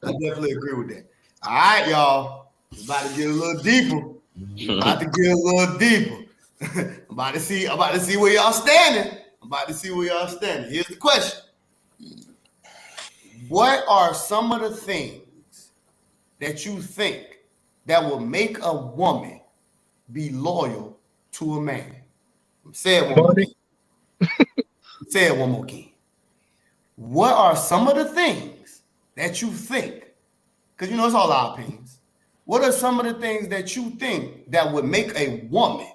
I definitely agree with that. All right, y'all. It's about to get a little deeper. I'm about to see where y'all standing. Here's the question. What are some of the things that you think that will make a woman be loyal to a man? Say it one more again. What are some of the things that you think, because you know it's all our opinions, what are some of the things that you think that would make a woman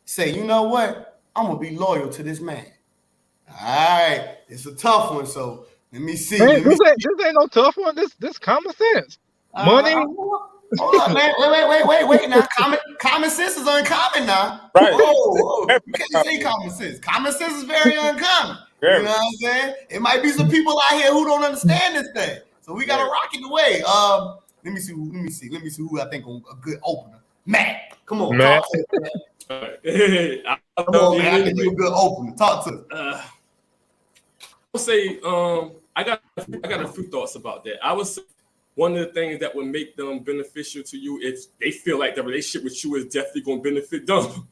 say, you know what, I'm going to be loyal to this man? All right, it's a tough one, so let me see. This ain't no tough one. This common sense. Money. Hold on, man. Wait. Now, common sense is uncommon now. Right. Whoa. You can't say common sense. Common sense is very uncommon. You know what I'm saying? It might be some people out here who don't understand this thing. So we gotta rock it away. Let me see who I think a good opener. Matt, come on, Matt. talk to us. Come on, man. I think you a good opener. Talk to us. I would say, I got a few thoughts about that. I would say one of the things that would make them beneficial to you if they feel like the relationship with you is definitely going to benefit them.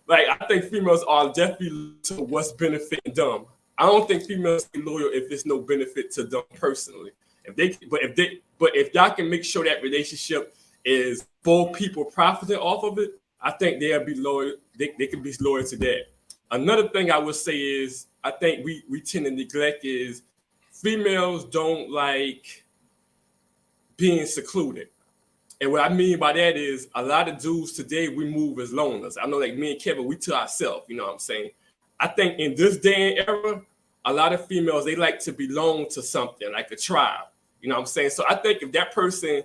Like, I think females are definitely to what's benefiting them. I don't think females be loyal if there's no benefit to them personally. If y'all can make sure that relationship is both people profiting off of it, I think they'll be loyal. They can be loyal to that. Another thing I would say is, I think we tend to neglect is females don't like being secluded. And what I mean by that is a lot of dudes today, we move as loners. I know, like me and Kevin, we to ourselves, you know what I'm saying? I think in this day and era, a lot of females, they like to belong to something, like a tribe, you know what I'm saying? So I think if that person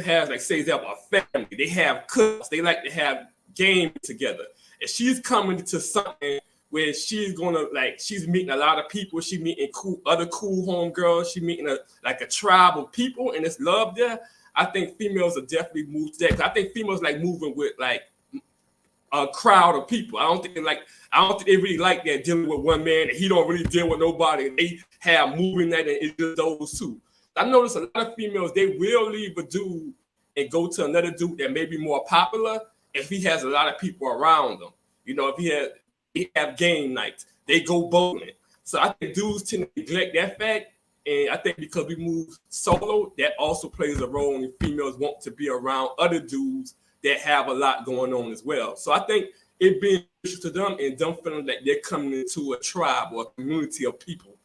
has, like, say, they have a family, they have cooks, they like to have games together. If she's coming to something where she's meeting a lot of people, she meeting other cool homegirls, she meeting a tribe of people, and it's love there, I think females are definitely moved to that. I think females like moving with like a crowd of people. I don't think they really like that, dealing with one man and he don't really deal with nobody. And they have moving that, and it's just those two. I notice a lot of females, they will leave a dude and go to another dude that may be more popular if he has a lot of people around him. You know, if he have game nights, they go bowling. So I think dudes tend to neglect that fact, And I think because we move solo, that also plays a role in females want to be around other dudes that have a lot going on as well. So I think it being to them and them feeling like they're coming into a tribe or a community of people.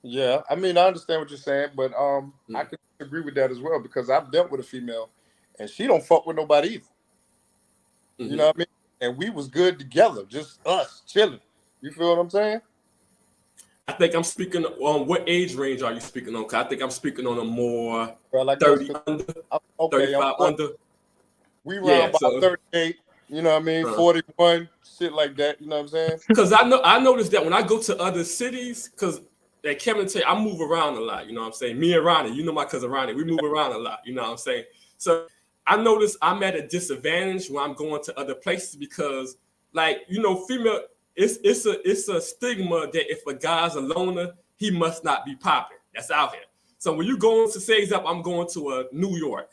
Yeah, I mean, I understand what you're saying, but I could agree with that as well because I've dealt with a female, and she don't fuck with nobody either. You know what I mean? And we was good together, just us chilling. You feel what I'm saying? I think I'm speaking on what age range are you speaking on? Cause I think I'm speaking on a more like 30 under, okay, 35 under. We round about 38. You know what I mean? 41, shit like that. You know what I'm saying? Because I noticed that when I go to other cities, because like Kevin tell you, I move around a lot. You know what I'm saying? Me and Ronnie, you know my cousin Ronnie, we move around a lot. You know what I'm saying? So I noticed I'm at a disadvantage when I'm going to other places because, like, you know, female, it's a stigma that if a guy's a loner, he must not be popping. That's out here. So when you go to say example, I'm going to New York,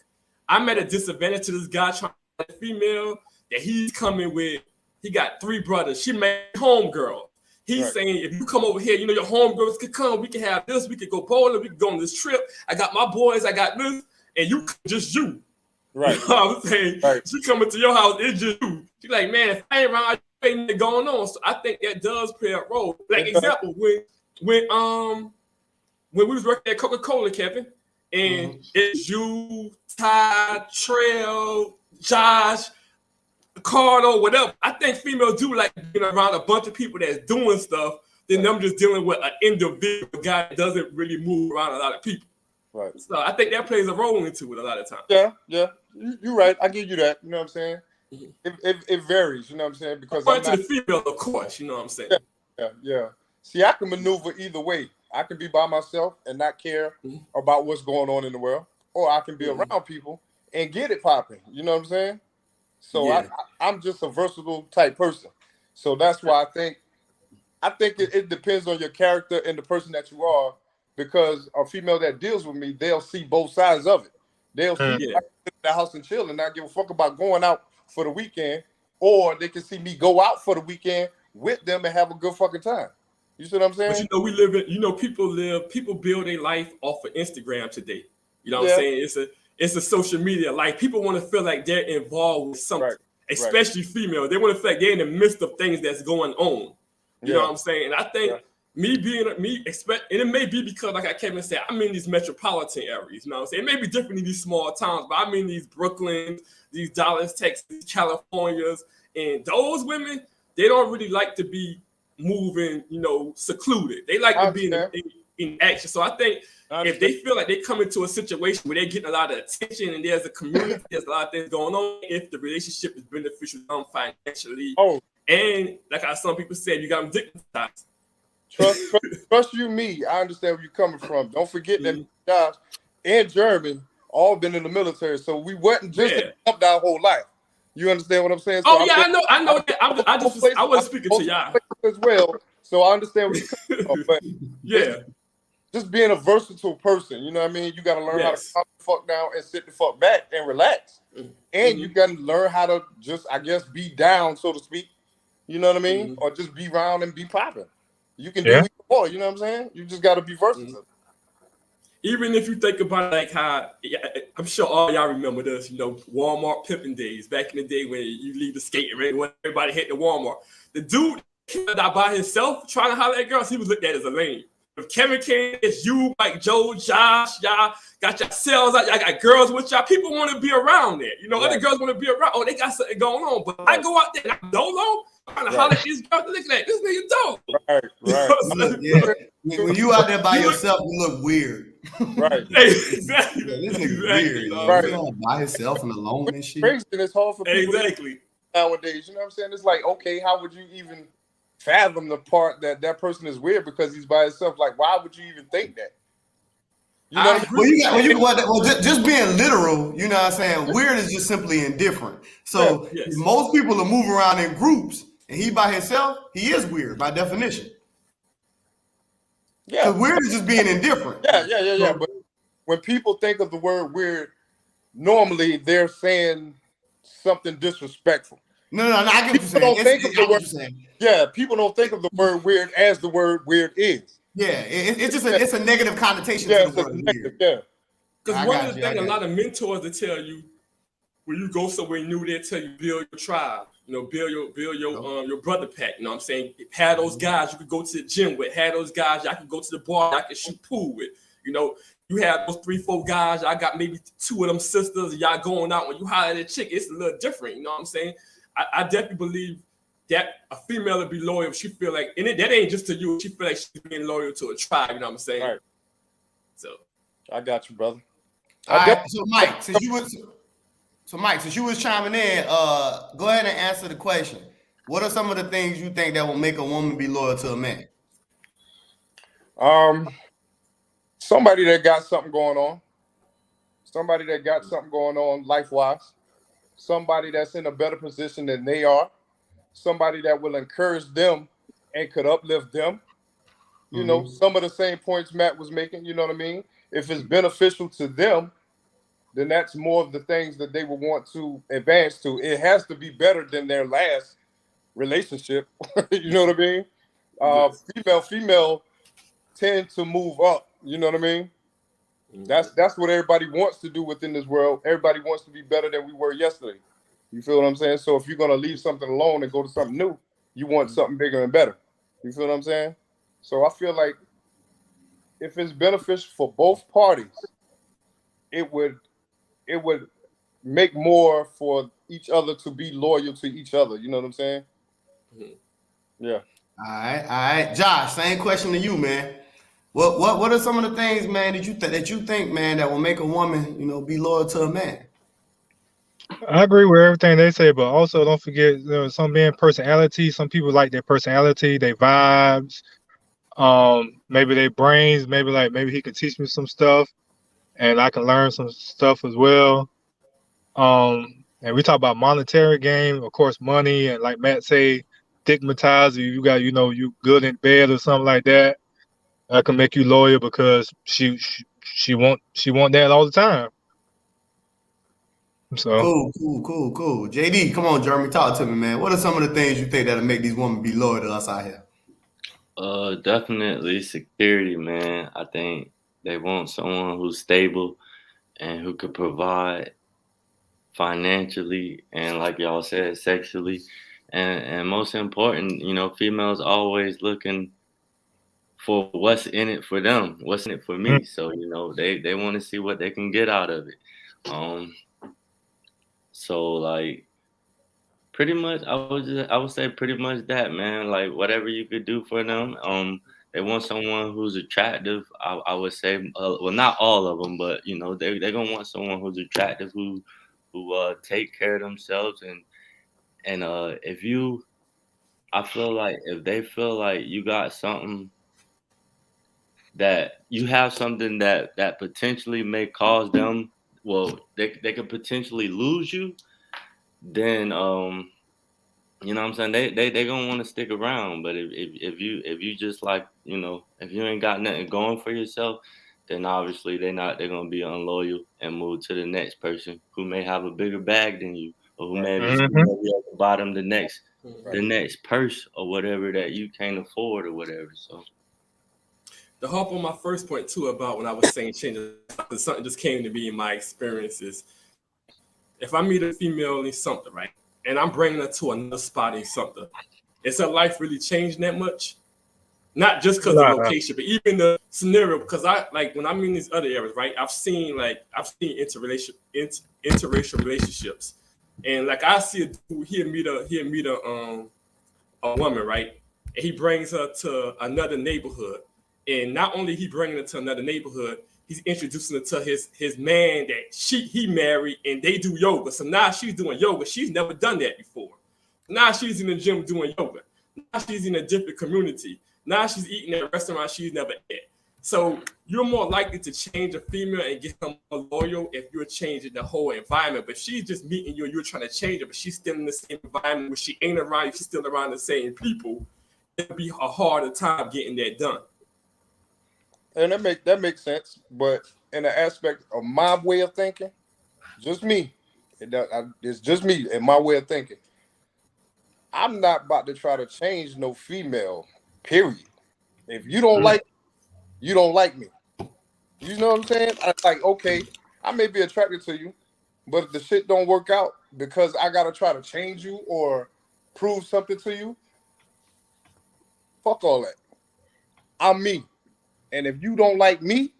I'm at a disadvantage to this guy trying to get a female that he's coming with. He got 3 brothers. She made homegirl. He's saying, if you come over here, you know, your homegirls could come. We can have this. We could go bowling. We could go on this trip. I got my boys. I got this. And you, just you. Right. You know what I'm saying? Right. She coming to your house. It's just you. She's like, man, if I ain't around, I ain't nothing going on. So I think that does play a role. Like, example, when we was working at Coca-Cola, Kevin, and it's you, Ty, Trail, Josh, Cardo, whatever. I think females do like being around a bunch of people that's doing stuff than them just dealing with an individual guy that doesn't really move around a lot of people. Right. So I think that plays a role into it a lot of times. Yeah. You're right. I give you that. You know what I'm saying? It varies. You know what I'm saying? Because according to the female, of course. You know what I'm saying? Yeah. See, I can maneuver either way. I can be by myself and not care about what's going on in the world, or I can be around people and get it popping. You know what I'm saying? So I'm just a versatile type person. So that's why I think it depends on your character and the person that you are, because a female that deals with me, they'll see both sides of it. They'll see me in the house and chill and not give a fuck about going out for the weekend, or they can see me go out for the weekend with them and have a good fucking time. You see what I'm saying? But you know, we live in, you know, people build their life off of Instagram today. You know what I'm saying? It's a social media. Like, people want to feel like they're involved with something, especially female. They want to feel like they're in the midst of things that's going on. You know what I'm saying? And I think and it may be because, like Kevin said, I'm in these metropolitan areas. You know what I'm saying? It may be different in these small towns, but I'm in these Brooklyn, these Dallas, Texas, Californias, and those women, they don't really like to be moving, you know, secluded. They like to be in action. So I think if they feel like they come into a situation where they're getting a lot of attention and there's a community, there's a lot of things going on, if the relationship is beneficial to them financially, and like some people said, you got them dignitized. Trust you, me. I understand where you're coming from. Don't forget that Josh and Jeremy all been in the military, so we wasn't just up our whole life. You understand what I'm saying? So I know that. I wasn't speaking to y'all as well, so I understand where you're coming from. But just being a versatile person, you know what I mean? You got to learn how to calm the fuck down and sit the fuck back and relax. And you got to learn how to just, I guess, be down, so to speak. You know what I mean? Or just be around and be popping. You can do it all, you know what I'm saying? You just got to be versatile. Even if you think about like how, I'm sure all y'all remember this, you know, Walmart pimping days back in the day when you leave the skating rink when everybody hit the Walmart. The dude came out by himself trying to holler at girls, he was looked at as a lame. If Kevin came, it's you, like Joe, Josh, y'all got your cells out, y'all got girls with y'all. People want to be around there. You know, other girls want to be around. Oh, they got something going on. But I go out there and I'm dolo, trying to holler at these girls. Look at that. This nigga dope. Right. When you out there by yourself, you look weird. Right. Exactly. This nigga weird. Right. By himself and alone and shit. Crazy, and it's hard for people nowadays. You know what I'm saying? It's like, okay, how would you even fathom the part that person is weird because he's by himself? Like, why would you even think that? You know, just being literal, you know what I'm saying? Weird is just simply indifferent. So most people are moving around in groups, and he by himself, he is weird by definition. Yeah, weird is just being indifferent. Yeah. But when people think of the word weird, normally they're saying something disrespectful. No, I get what you're saying. Yeah, people don't think of the word weird as the word weird is. Yeah, it's just it's a negative connotation Yeah, to it's the a word negative. weird. Yeah. Because I one got of the you, I things a got lot of mentors they tell you when you go somewhere new, they tell you build your tribe, build your brother pack. You know what I'm saying? Have those guys you could go to the gym with, have those guys y'all can go to the bar, y'all can shoot pool with. You have those 3-4 guys, I got maybe 2 of them sisters, y'all going out when you holler at a chick, it's a little different, you know what I'm saying? I definitely believe that a female would be loyal if she feel like, and that ain't just to you, she feel like she's being loyal to a tribe, you know what I'm saying? Right. So I got you, brother. All right, so Mike, since you was chiming in, go ahead and answer the question. What are some of the things you think that will make a woman be loyal to a man? Somebody that got something going on. Somebody that got something going on life-wise. Somebody that's in a better position than they are. Somebody that will encourage them and could uplift them. Some of the same points Matt was making, you know what I mean? If it's beneficial to them, then that's more of the things that they would want to advance to. It has to be better than their last relationship. You know what I mean? Female tend to move up. You know what I mean? That's what everybody wants to do within this world. Everybody wants to be better than we were yesterday. You feel what I'm saying? So if you're gonna leave something alone and go to something new, you want something bigger and better. You feel what I'm saying? So I feel like if it's beneficial for both parties, it would make more for each other to be loyal to each other. You know what I'm saying? Yeah. All right. Josh, same question to you, man. What are some of the things, man, that you think, man, that will make a woman, be loyal to a man? I agree with everything they say, but also don't forget some men personality. Some people like their personality, their vibes, maybe their brains. Maybe he could teach me some stuff, and I can learn some stuff as well. And we talk about monetary game, of course, money, and like Matt say, stigmatize you. You got you good in bed or something like that. That can make you loyal because she want that all the time. So Cool. JD, come on, Jeremy, talk to me, man. What are some of the things you think that'll make these women be loyal to us out here? Definitely security, man. I think they want someone who's stable and who could provide financially and, like y'all said, sexually. And most important, females always looking for what's in it for them, what's in it for me. So, they want to see what they can get out of it. So like pretty much I would say pretty much that, man. Like whatever you could do for them. They want someone who's attractive. I would say, well, not all of them, but they're gonna want someone who's attractive, who take care of themselves, and I feel like if they feel like you got something that you have something that potentially may cause them, well, they could potentially lose you, then you know what I'm saying? They gonna want to stick around. But if you just like, if you ain't got nothing going for yourself, then obviously they're gonna be unloyal and move to the next person who may have a bigger bag than you, or who may be at the bottom the next purse or whatever that you can't afford or whatever. So to hop on my first point too about when I was saying changes, because something just came to me in my experiences. If I meet a female in something, right, and I'm bringing her to another spot in something, is her life really changing that much? Not just because of location, but even the scenario. Because I like when I'm in these other areas, right? I've seen interracial relationships, and like I see a dude, he'll meet a woman, right? And he brings her to another neighborhood, and not only he bringing her to another neighborhood, he's introducing her to his man that he married, and they do yoga. So now she's doing yoga. She's never done that before. Now she's in the gym doing yoga. Now she's in a different community. Now she's eating at a restaurant she's never at. So you're more likely to change a female and get her more loyal if you're changing the whole environment. But she's just meeting you and you're trying to change her, but she's still in the same environment where she ain't around you, she's still around the same people. It'll be a harder time getting that done. And that makes sense. But in the aspect of my way of thinking, just me, it's just me and my way of thinking. I'm not about to try to change no female, period. If you don't like You don't like me. You know what I'm saying? I, like, okay, I may be attracted to you, but if the shit don't work out because I gotta try to change you or prove something to you, fuck all that. I'm me. And if you don't like me,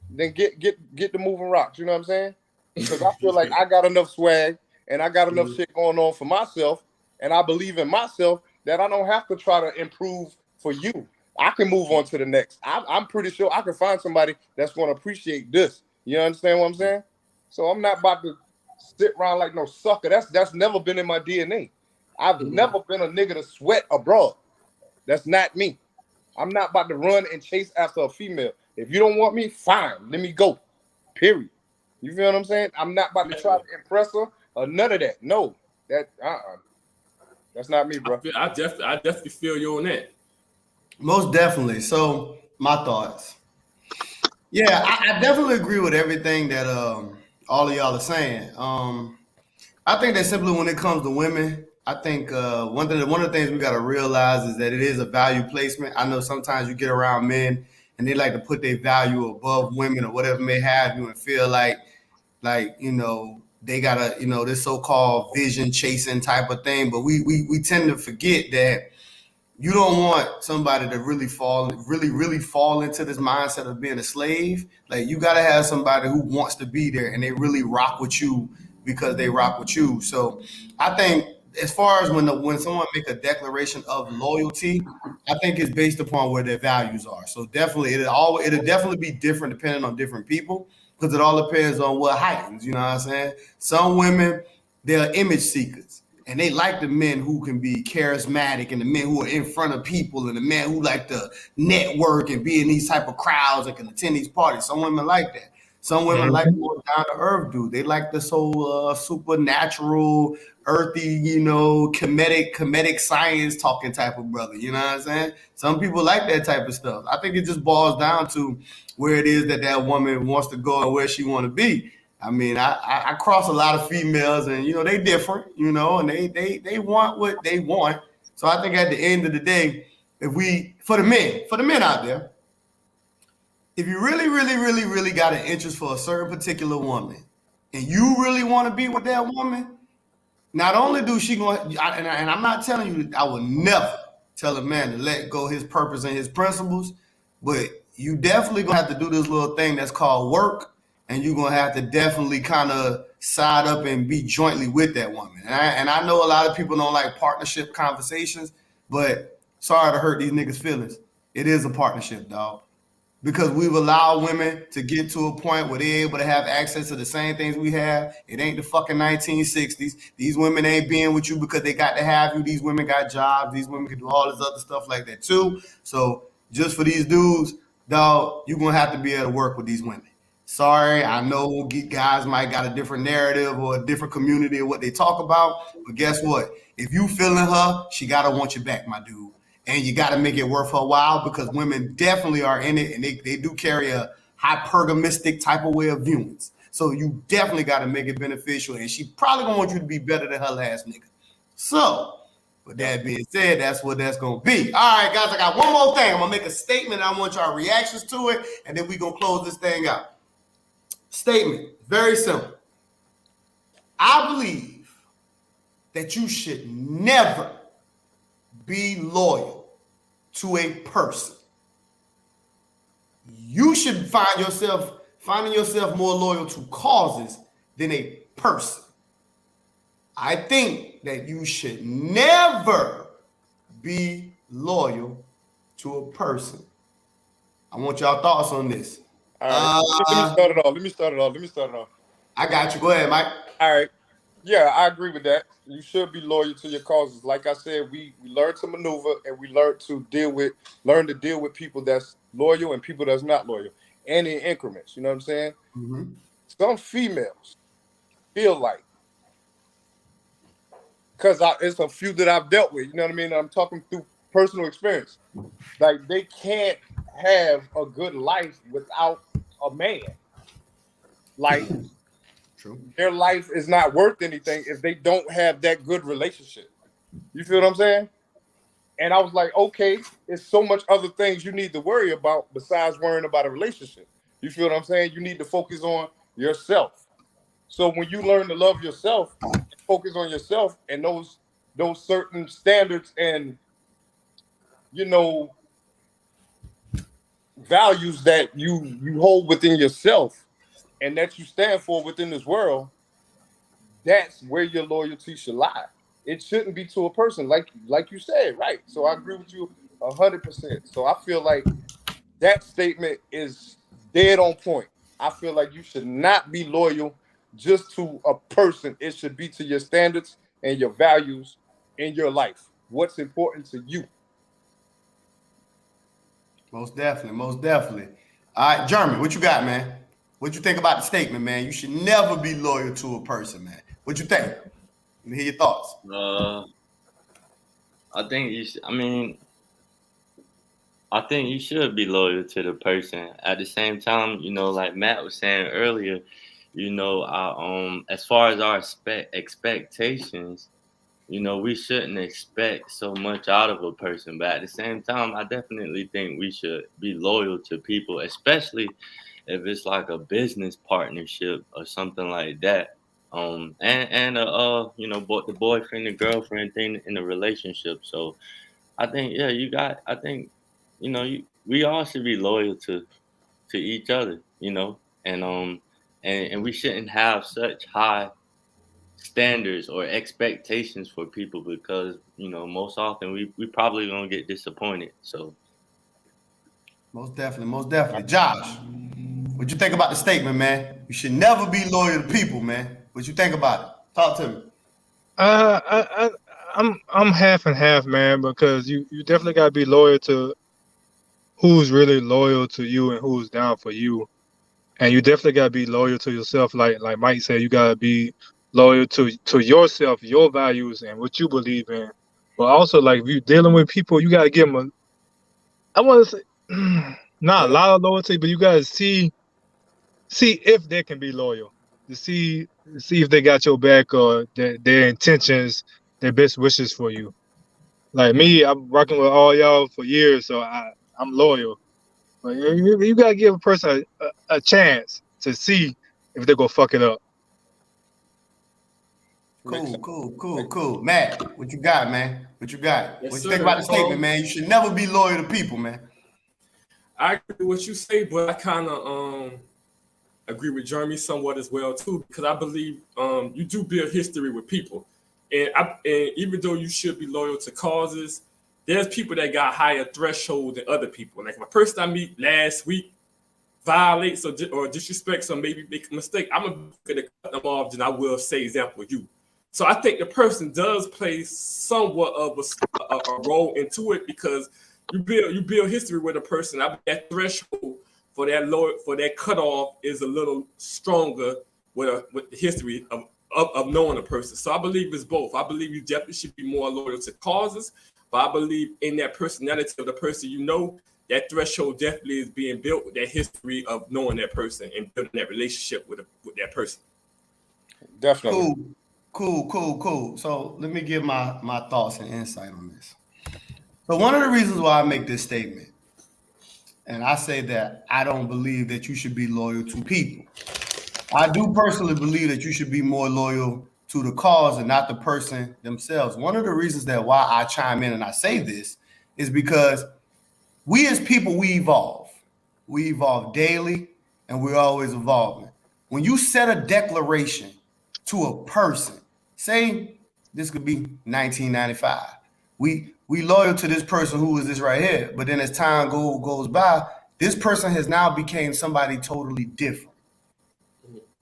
then get the moving rocks. You know what I'm saying? Because I feel like I got enough swag and I got enough shit going on for myself, and I believe in myself that I don't have to try to improve for you. I can move on to the next. I'm pretty sure I can find somebody that's going to appreciate this. You understand what I'm saying? So I'm not about to sit around like no sucker. That's never been in my DNA. I've never been a nigga to sweat abroad. That's not me. I'm not about to run and chase after a female. If you don't want me, fine. Let me go. Period. You feel what I'm saying? I'm not about to try to impress her or none of that. No. That's not me, bro. I definitely feel you on that. Most definitely. So my thoughts. Yeah, I definitely agree with everything that all of y'all are saying. I think that simply when it comes to women, I think one of the things we got to realize is that it is a value placement. I know sometimes you get around men and they like to put their value above women or whatever may have you, and feel like they got this so-called vision chasing type of thing. But we tend to forget that you don't want somebody to really fall into this mindset of being a slave. Like, you got to have somebody who wants to be there and they really rock with you because they rock with you. So I think as far as when someone make a declaration of loyalty, I think it's based upon where their values are. So definitely it'll definitely be different depending on different people, because it all depends on what heightens. You know what I'm saying? Some women, they're image seekers, and they like the men who can be charismatic, and the men who are in front of people, and the men who like to network and be in these type of crowds and can attend these parties. Some women like that. Some women like more down to earth dude. They like this whole supernatural, earthy, comedic science talking type of brother. You know what I'm saying? Some people like that type of stuff. I think it just boils down to where it is that woman wants to go and where she want to be. I mean, I cross a lot of females, and they different, and they want what they want. So I think at the end of the day, for the men out there, if you really, really, really, really got an interest for a certain particular woman, and you really want to be with that woman, not only do she going, and I'm not telling you that I would never tell a man to let go his purpose and his principles, but you definitely gonna have to do this little thing that's called work, and you're gonna have to definitely kind of side up and be jointly with that woman. And I know a lot of people don't like partnership conversations, but sorry to hurt these niggas' feelings. It is a partnership, dog. Because we've allowed women to get to a point where they're able to have access to the same things we have. It ain't the fucking 1960s. These women ain't being with you because they got to have you. These women got jobs. These women can do all this other stuff like that too. So just for these dudes, dog, you're going to have to be able to work with these women. Sorry, I know guys might got a different narrative or a different community of what they talk about. But guess what? If you feeling her, she got to want you back, my dude. And you got to make it worth her while, because women definitely are in it, and they do carry a hypergamistic type of way of viewing. So you definitely got to make it beneficial, and she probably gonna want you to be better than her last nigga. So with that being said, that's what that's gonna be. All right, guys, I got one more thing. I'm gonna make a statement. I want y'all reactions to it, and then we gonna close this thing out. Statement, very simple. I believe that you should never be loyal to a person. You should find yourself more loyal to causes than a person. I think that you should never be loyal to a person. I want y'all thoughts on this. All right. Let me start it off. I got you. Go ahead, Mike. All right. Yeah, I agree with that. You should be loyal to your causes. Like I said, we learn to maneuver, and we learn to deal with people that's loyal and people that's not loyal, and in increments. You know what I'm saying? Mm-hmm. Some females feel like, because it's a few that I've dealt with. You know what I mean? I'm talking through personal experience. Like, they can't have a good life without a man. Like, true. Their life is not worth anything if they don't have that good relationship. You feel what I'm saying? And I was like, okay, there's so much other things you need to worry about besides worrying about a relationship. You feel what I'm saying? You need to focus on yourself. So when you learn to love yourself, focus on yourself and those certain standards and values that you hold within yourself and that you stand for within this world, that's where your loyalty should lie. It shouldn't be to a person, like you said, right? So I agree with you 100%. So I feel like that statement is dead on point. I feel like you should not be loyal just to a person. It should be to your standards and your values in your life. What's important to you? Most definitely, most definitely. All right, Jeremy, what you got, man? What you think about the statement, man? You should never be loyal to a person, man. What you think? Let me hear your thoughts. I think you should, I think you should be loyal to the person. At the same time, like Matt was saying earlier, as far as our expectations, we shouldn't expect so much out of a person. But at the same time, I definitely think we should be loyal to people, especially if it's like a business partnership or something like that. The boyfriend and girlfriend thing in the relationship. So I think, yeah, I think, we all should be loyal to each other, and we shouldn't have such high standards or expectations for people because most often we probably gonna get disappointed. So Most definitely, most definitely. Josh, what you think about the statement, man? You should never be loyal to people, man. What you think about it? Talk to me. I'm half and half, man, because you definitely gotta be loyal to who's really loyal to you and who's down for you. And you definitely gotta be loyal to yourself. Like Mike said, you gotta be loyal to yourself, your values, and what you believe in. But also, like if you're dealing with people, you gotta give them I want to say not a lot of loyalty, but you gotta see if they can be loyal. To see if they got your back or their intentions, their best wishes for you. Like me, I'm working with all y'all for years, so I'm loyal. But you gotta give a person a chance to see if they go fuck it up. Cool. Matt, what you got, man? What you got? Yes, What you sir. think about the statement, man? You should never be loyal to people, man. I agree with what you say, but I kind of agree with Jeremy somewhat as well too, because I believe you do build history with people, and even though you should be loyal to causes, there's people that got higher threshold than other people. Like my person I meet last week violates or disrespects or maybe make a mistake, I'm gonna cut them off than I will say example you. So I think the person does play somewhat of a role into it because you build history with a person. I that threshold for that cutoff is a little stronger with the history of knowing a person. So I believe it's both. I believe you definitely should be more loyal to causes, but I believe in that personality of the person that threshold definitely is being built with that history of knowing that person and building that relationship with that person. Definitely. Cool. So let me give my thoughts and insight on this. So one of the reasons why I make this statement, and I say that I don't believe that you should be loyal to people. I do personally believe that you should be more loyal to the cause and not the person themselves. One of the reasons that why I chime in and I say this is because we as people, we evolve. We evolve daily and we're always evolving. When you set a declaration to a person, say this could be 1995. We loyal to this person who is this right here, but then as time goes by, this person has now became somebody totally different.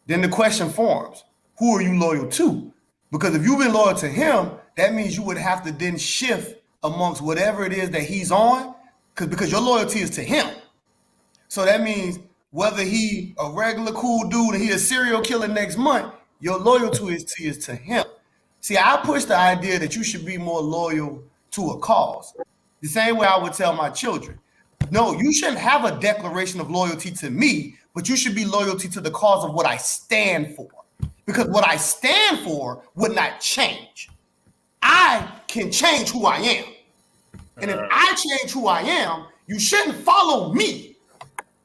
Then the question forms, who are you loyal to? Because if you've been loyal to him, that means you would have to then shift amongst whatever it is that he's on, because your loyalty is to him. So that means whether he a regular cool dude and he a serial killer next month, your loyalty is to him. See, I push the idea that you should be more loyal to a cause. The same way I would tell my children, no, you shouldn't have a declaration of loyalty to me, but you should be loyalty to the cause of what I stand for. Because what I stand for would not change. I can change who I am. And if I change who I am, you shouldn't follow me,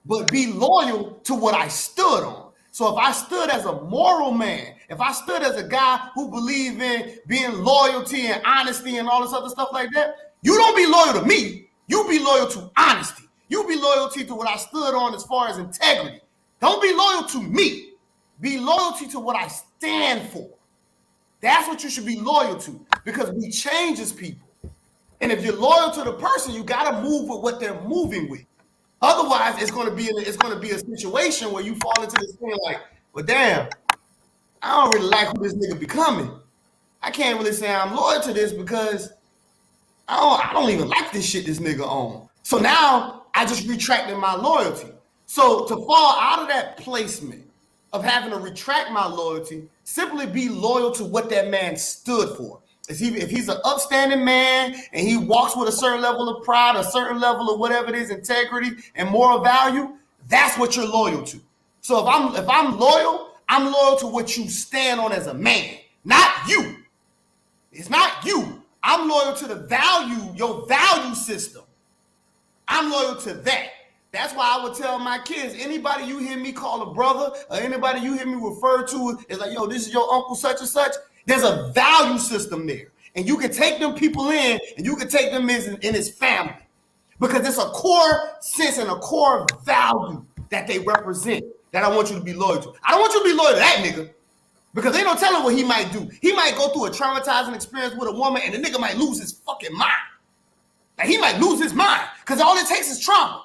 but be loyal to what I stood on. So if I stood as a moral man, if I stood as a guy who believed in being loyalty and honesty and all this other stuff like that, you don't be loyal to me. You be loyal to honesty. You be loyalty to what I stood on as far as integrity. Don't be loyal to me. Be loyalty to what I stand for. That's what you should be loyal to, because we change as people. And if you're loyal to the person, you got to move with what they're moving with. Otherwise, it's going to be a situation where you fall into this thing like, well, damn, I don't really like who this nigga becoming. I can't really say I'm loyal to this because I don't even like this shit this nigga on. So now I just retracted my loyalty. So to fall out of that placement of having to retract my loyalty, simply be loyal to what that man stood for. If he's an upstanding man and he walks with a certain level of pride, a certain level of whatever it is, integrity and moral value, that's what you're loyal to. So if I'm loyal to what you stand on as a man, not you. It's not you. I'm loyal to the value, your value system. I'm loyal to that. That's why I would tell my kids, anybody you hear me call a brother or anybody you hear me refer to is like, yo, this is your uncle such and such. There's a value system there. And you can take them people in and you can take them in his family. Because it's a core sense and a core value that they represent that I want you to be loyal to. I don't want you to be loyal to that nigga. Because they don't tell him what he might do. He might go through a traumatizing experience with a woman and the nigga might lose his fucking mind. Like he might lose his mind because all it takes is trauma.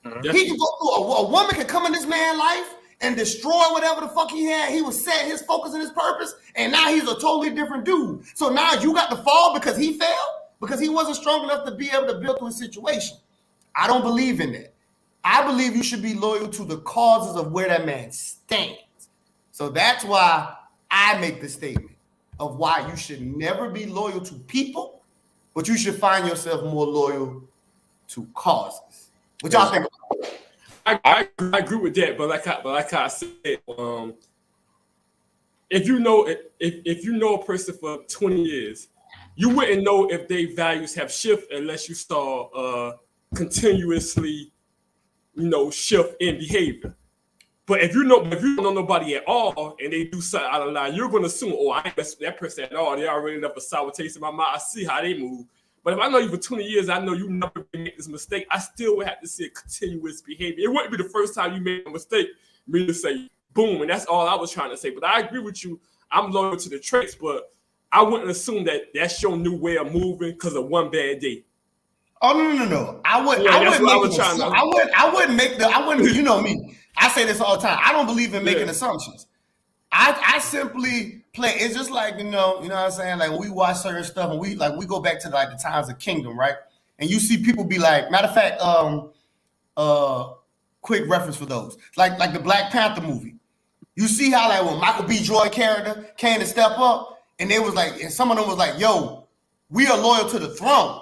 He can go through a woman can come in this man's life and destroy whatever the fuck he had. He was set his focus and his purpose, and now he's a totally different dude. So now you got to fall because he failed, because he wasn't strong enough to be able to build through a situation. I don't believe in that. I believe you should be loyal to the causes of where that man stands. So that's why I make the statement of why you should never be loyal to people, but you should find yourself more loyal to causes. What y'all think? I agree with that, but like I said, if you know a person for 20 years, you wouldn't know if their values have shifted unless you saw continuously, shift in behavior. But if you don't know nobody at all and they do something out of line, you're going to assume, oh, I ain't mess with that person at all. They already left a sour taste in my mouth. I see how they move. But if I know you for 20 years, I know you never make this mistake. I still would have to see a continuous behavior. It wouldn't be the first time you made a mistake, me to say, boom, and that's all I was trying to say. But I agree with you. I'm loyal to the traits, but I wouldn't assume that that's your new way of moving because of one bad day. Oh, no. I wouldn't, you know me. I say this all the time. I don't believe in making assumptions. I simply play. It's just like, you know what I'm saying? Like when we watch certain stuff and we go back to like the times of Kingdom, right? And you see people be like, matter of fact, quick reference for those. Like the Black Panther movie. You see how like when Michael B. Jordan character came to step up and they was like, and some of them was like, yo, we are loyal to the throne.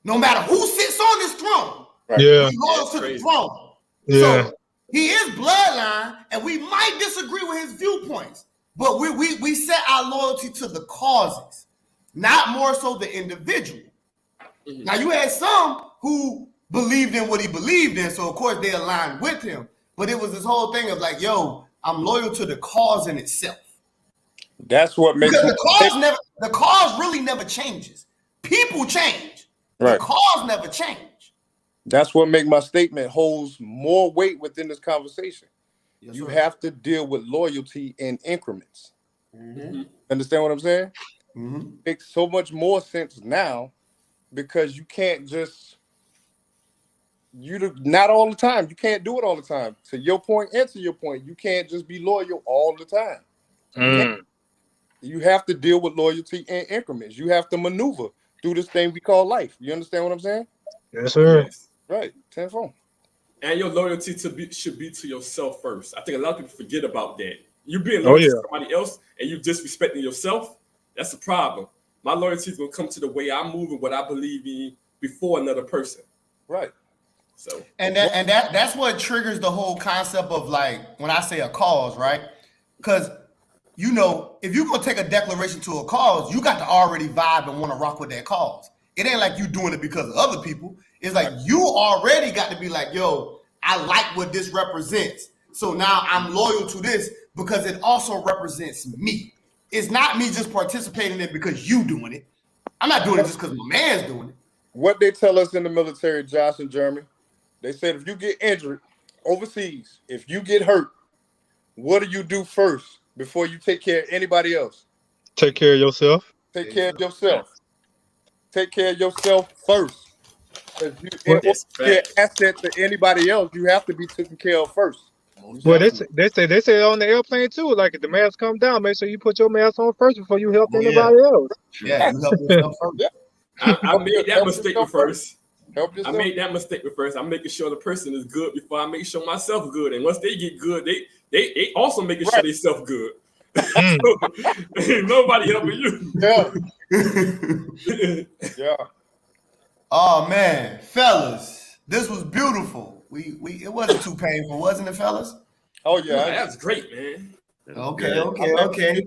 No matter who sits on this throne. Right. Yeah. We're loyal to the throne. Yeah. So, he is bloodline, and we might disagree with his viewpoints, but we set our loyalty to the causes, not more so the individual. Mm-hmm. Now, you had some who believed in what he believed in, so of course they aligned with him. But it was this whole thing of like, yo, I'm loyal to the cause in itself. That's what makes the cause really never changes. People change. Right. The cause never changes. That's what makes my statement holds more weight within this conversation. Yes, you have to deal with loyalty in increments. Mm-hmm. Understand what I'm saying? Mm-hmm. It makes so much more sense now because you can't just not all the time. You can't do it all the time. To your point and to your point, you can't just be loyal all the time. You have to deal with loyalty in increments. You have to maneuver through this thing we call life. You understand what I'm saying? Yes, sir. Yes. Right, tenfold. And your loyalty should be to yourself first. I think a lot of people forget about that. You being loyal to somebody else and you disrespecting yourself, that's a problem. My loyalty is gonna come to the way I move and what I believe in before another person. Right. So that's what triggers the whole concept of like when I say a cause, right? Because if you're gonna take a declaration to a cause, you got to already vibe and want to rock with that cause. It ain't like you doing it because of other people. It's like you already got to be like, yo, I like what this represents. So now I'm loyal to this because it also represents me. It's not me just participating in it because you doing it. I'm not doing it just because my man's doing it. What they tell us in the military, Josh and Jeremy, they said if you get injured overseas, if you get hurt, what do you do first before you take care of anybody else? Take care of yourself. Take care of yourself. Take care of yourself first. In order to be an asset to anybody else, you have to be taken care of first. Well, they say on the airplane too. Like if the mask come down, make sure you put your mask on first before you help anybody else. Yeah, you help yourself first. Yeah. I made that mistake first. Help yourself. I made that mistake first. I'm making sure the person is good before I make sure myself good. And once they get good, they also making sure they self good. So, ain't nobody helping you. Yeah. Yeah. Oh man, fellas, this was beautiful. It wasn't too painful, wasn't it, fellas? Oh yeah, that's great, man. Okay.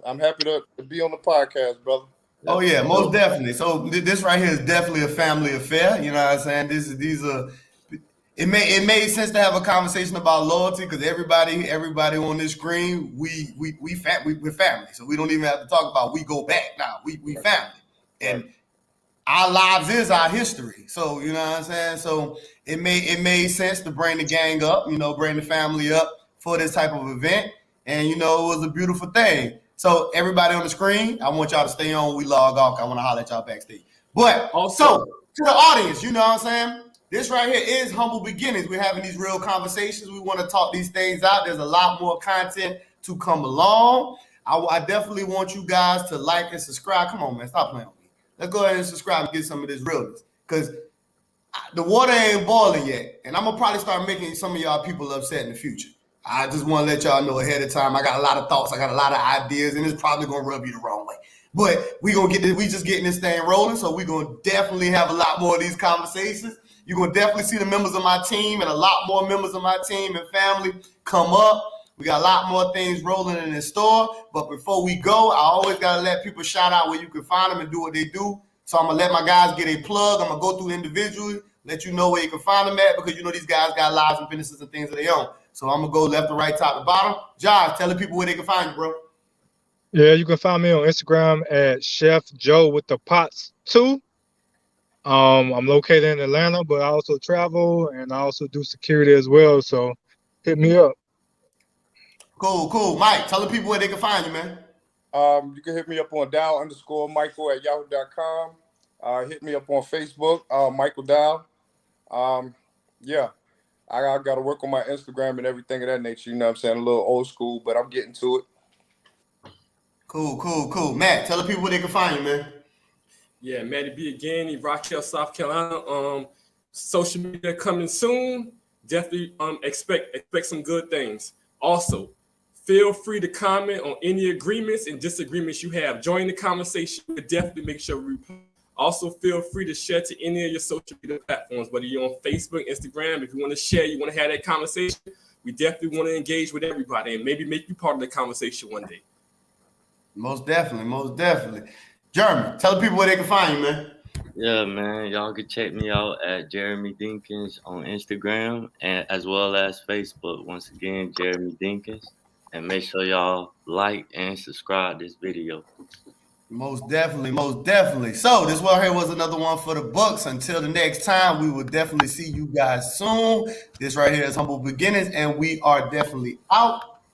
I'm happy to be on the podcast, brother. Oh yeah, most definitely. So this right here is definitely a family affair. You know what I'm saying? It made sense to have a conversation about loyalty because everybody on this screen, we're family. So we don't even have to talk about we go back now. We family. And our lives is our history. So you know what I'm saying? So it made sense to bring the gang up, bring the family up for this type of event. And it was a beautiful thing. So everybody on the screen, I want y'all to stay on when we log off. I want to holler at y'all backstage. But also to the audience, you know what I'm saying? This right here is Humble Beginnings. We're having these real conversations. We want to talk these things out. There's a lot more content to come along. I definitely want you guys to like and subscribe. Come on, man. Stop playing with me. Let's go ahead and subscribe and get some of this realness. Because the water ain't boiling yet. And I'm going to probably start making some of y'all people upset in the future. I just want to let y'all know ahead of time. I got a lot of thoughts. I got a lot of ideas. And it's probably going to rub you the wrong way. But we just getting this thing rolling. So we're going to definitely have a lot more of these conversations. You're going to definitely see the members of my team and a lot more members of my team and family come up. We got a lot more things rolling in the store. But before we go, I always got to let people shout out where you can find them and do what they do. So I'm going to let my guys get a plug. I'm going to go through individually, let you know where you can find them at because these guys got lives and businesses and things of their own. So I'm going to go left to right, top to bottom. Josh, tell the people where they can find you, bro. Yeah, you can find me on Instagram at Chef Joe with the Pots 2. I'm located in Atlanta, but I also travel and I also do security as well. So hit me up. Cool. Mike, tell the people where they can find you, man. You can hit me up on Dow_Michael@yahoo.com. Hit me up on Facebook, Michael Dow. Yeah, I got to work on my Instagram and everything of that nature. You know what I'm saying? A little old school, but I'm getting to it. Cool. Matt, tell the people where they can find you, man. Yeah, Matty B again in Rockhill, South Carolina. Social media coming soon. Definitely expect some good things. Also, feel free to comment on any agreements and disagreements you have. Join the conversation. We'll definitely make sure we also feel free to share to any of your social media platforms, whether you're on Facebook, Instagram. If you want to share, you want to have that conversation, we definitely want to engage with everybody and maybe make you part of the conversation one day. Most definitely. Jeremy, tell the people where they can find you, man. Yeah, man. Y'all can check me out at Jeremy Dinkins on Instagram and as well as Facebook. Once again, Jeremy Dinkins. And make sure y'all like and subscribe this video. Most definitely. So this one here was another one for the books. Until the next time, we will definitely see you guys soon. This right here is Humble Beginnings, and we are definitely out.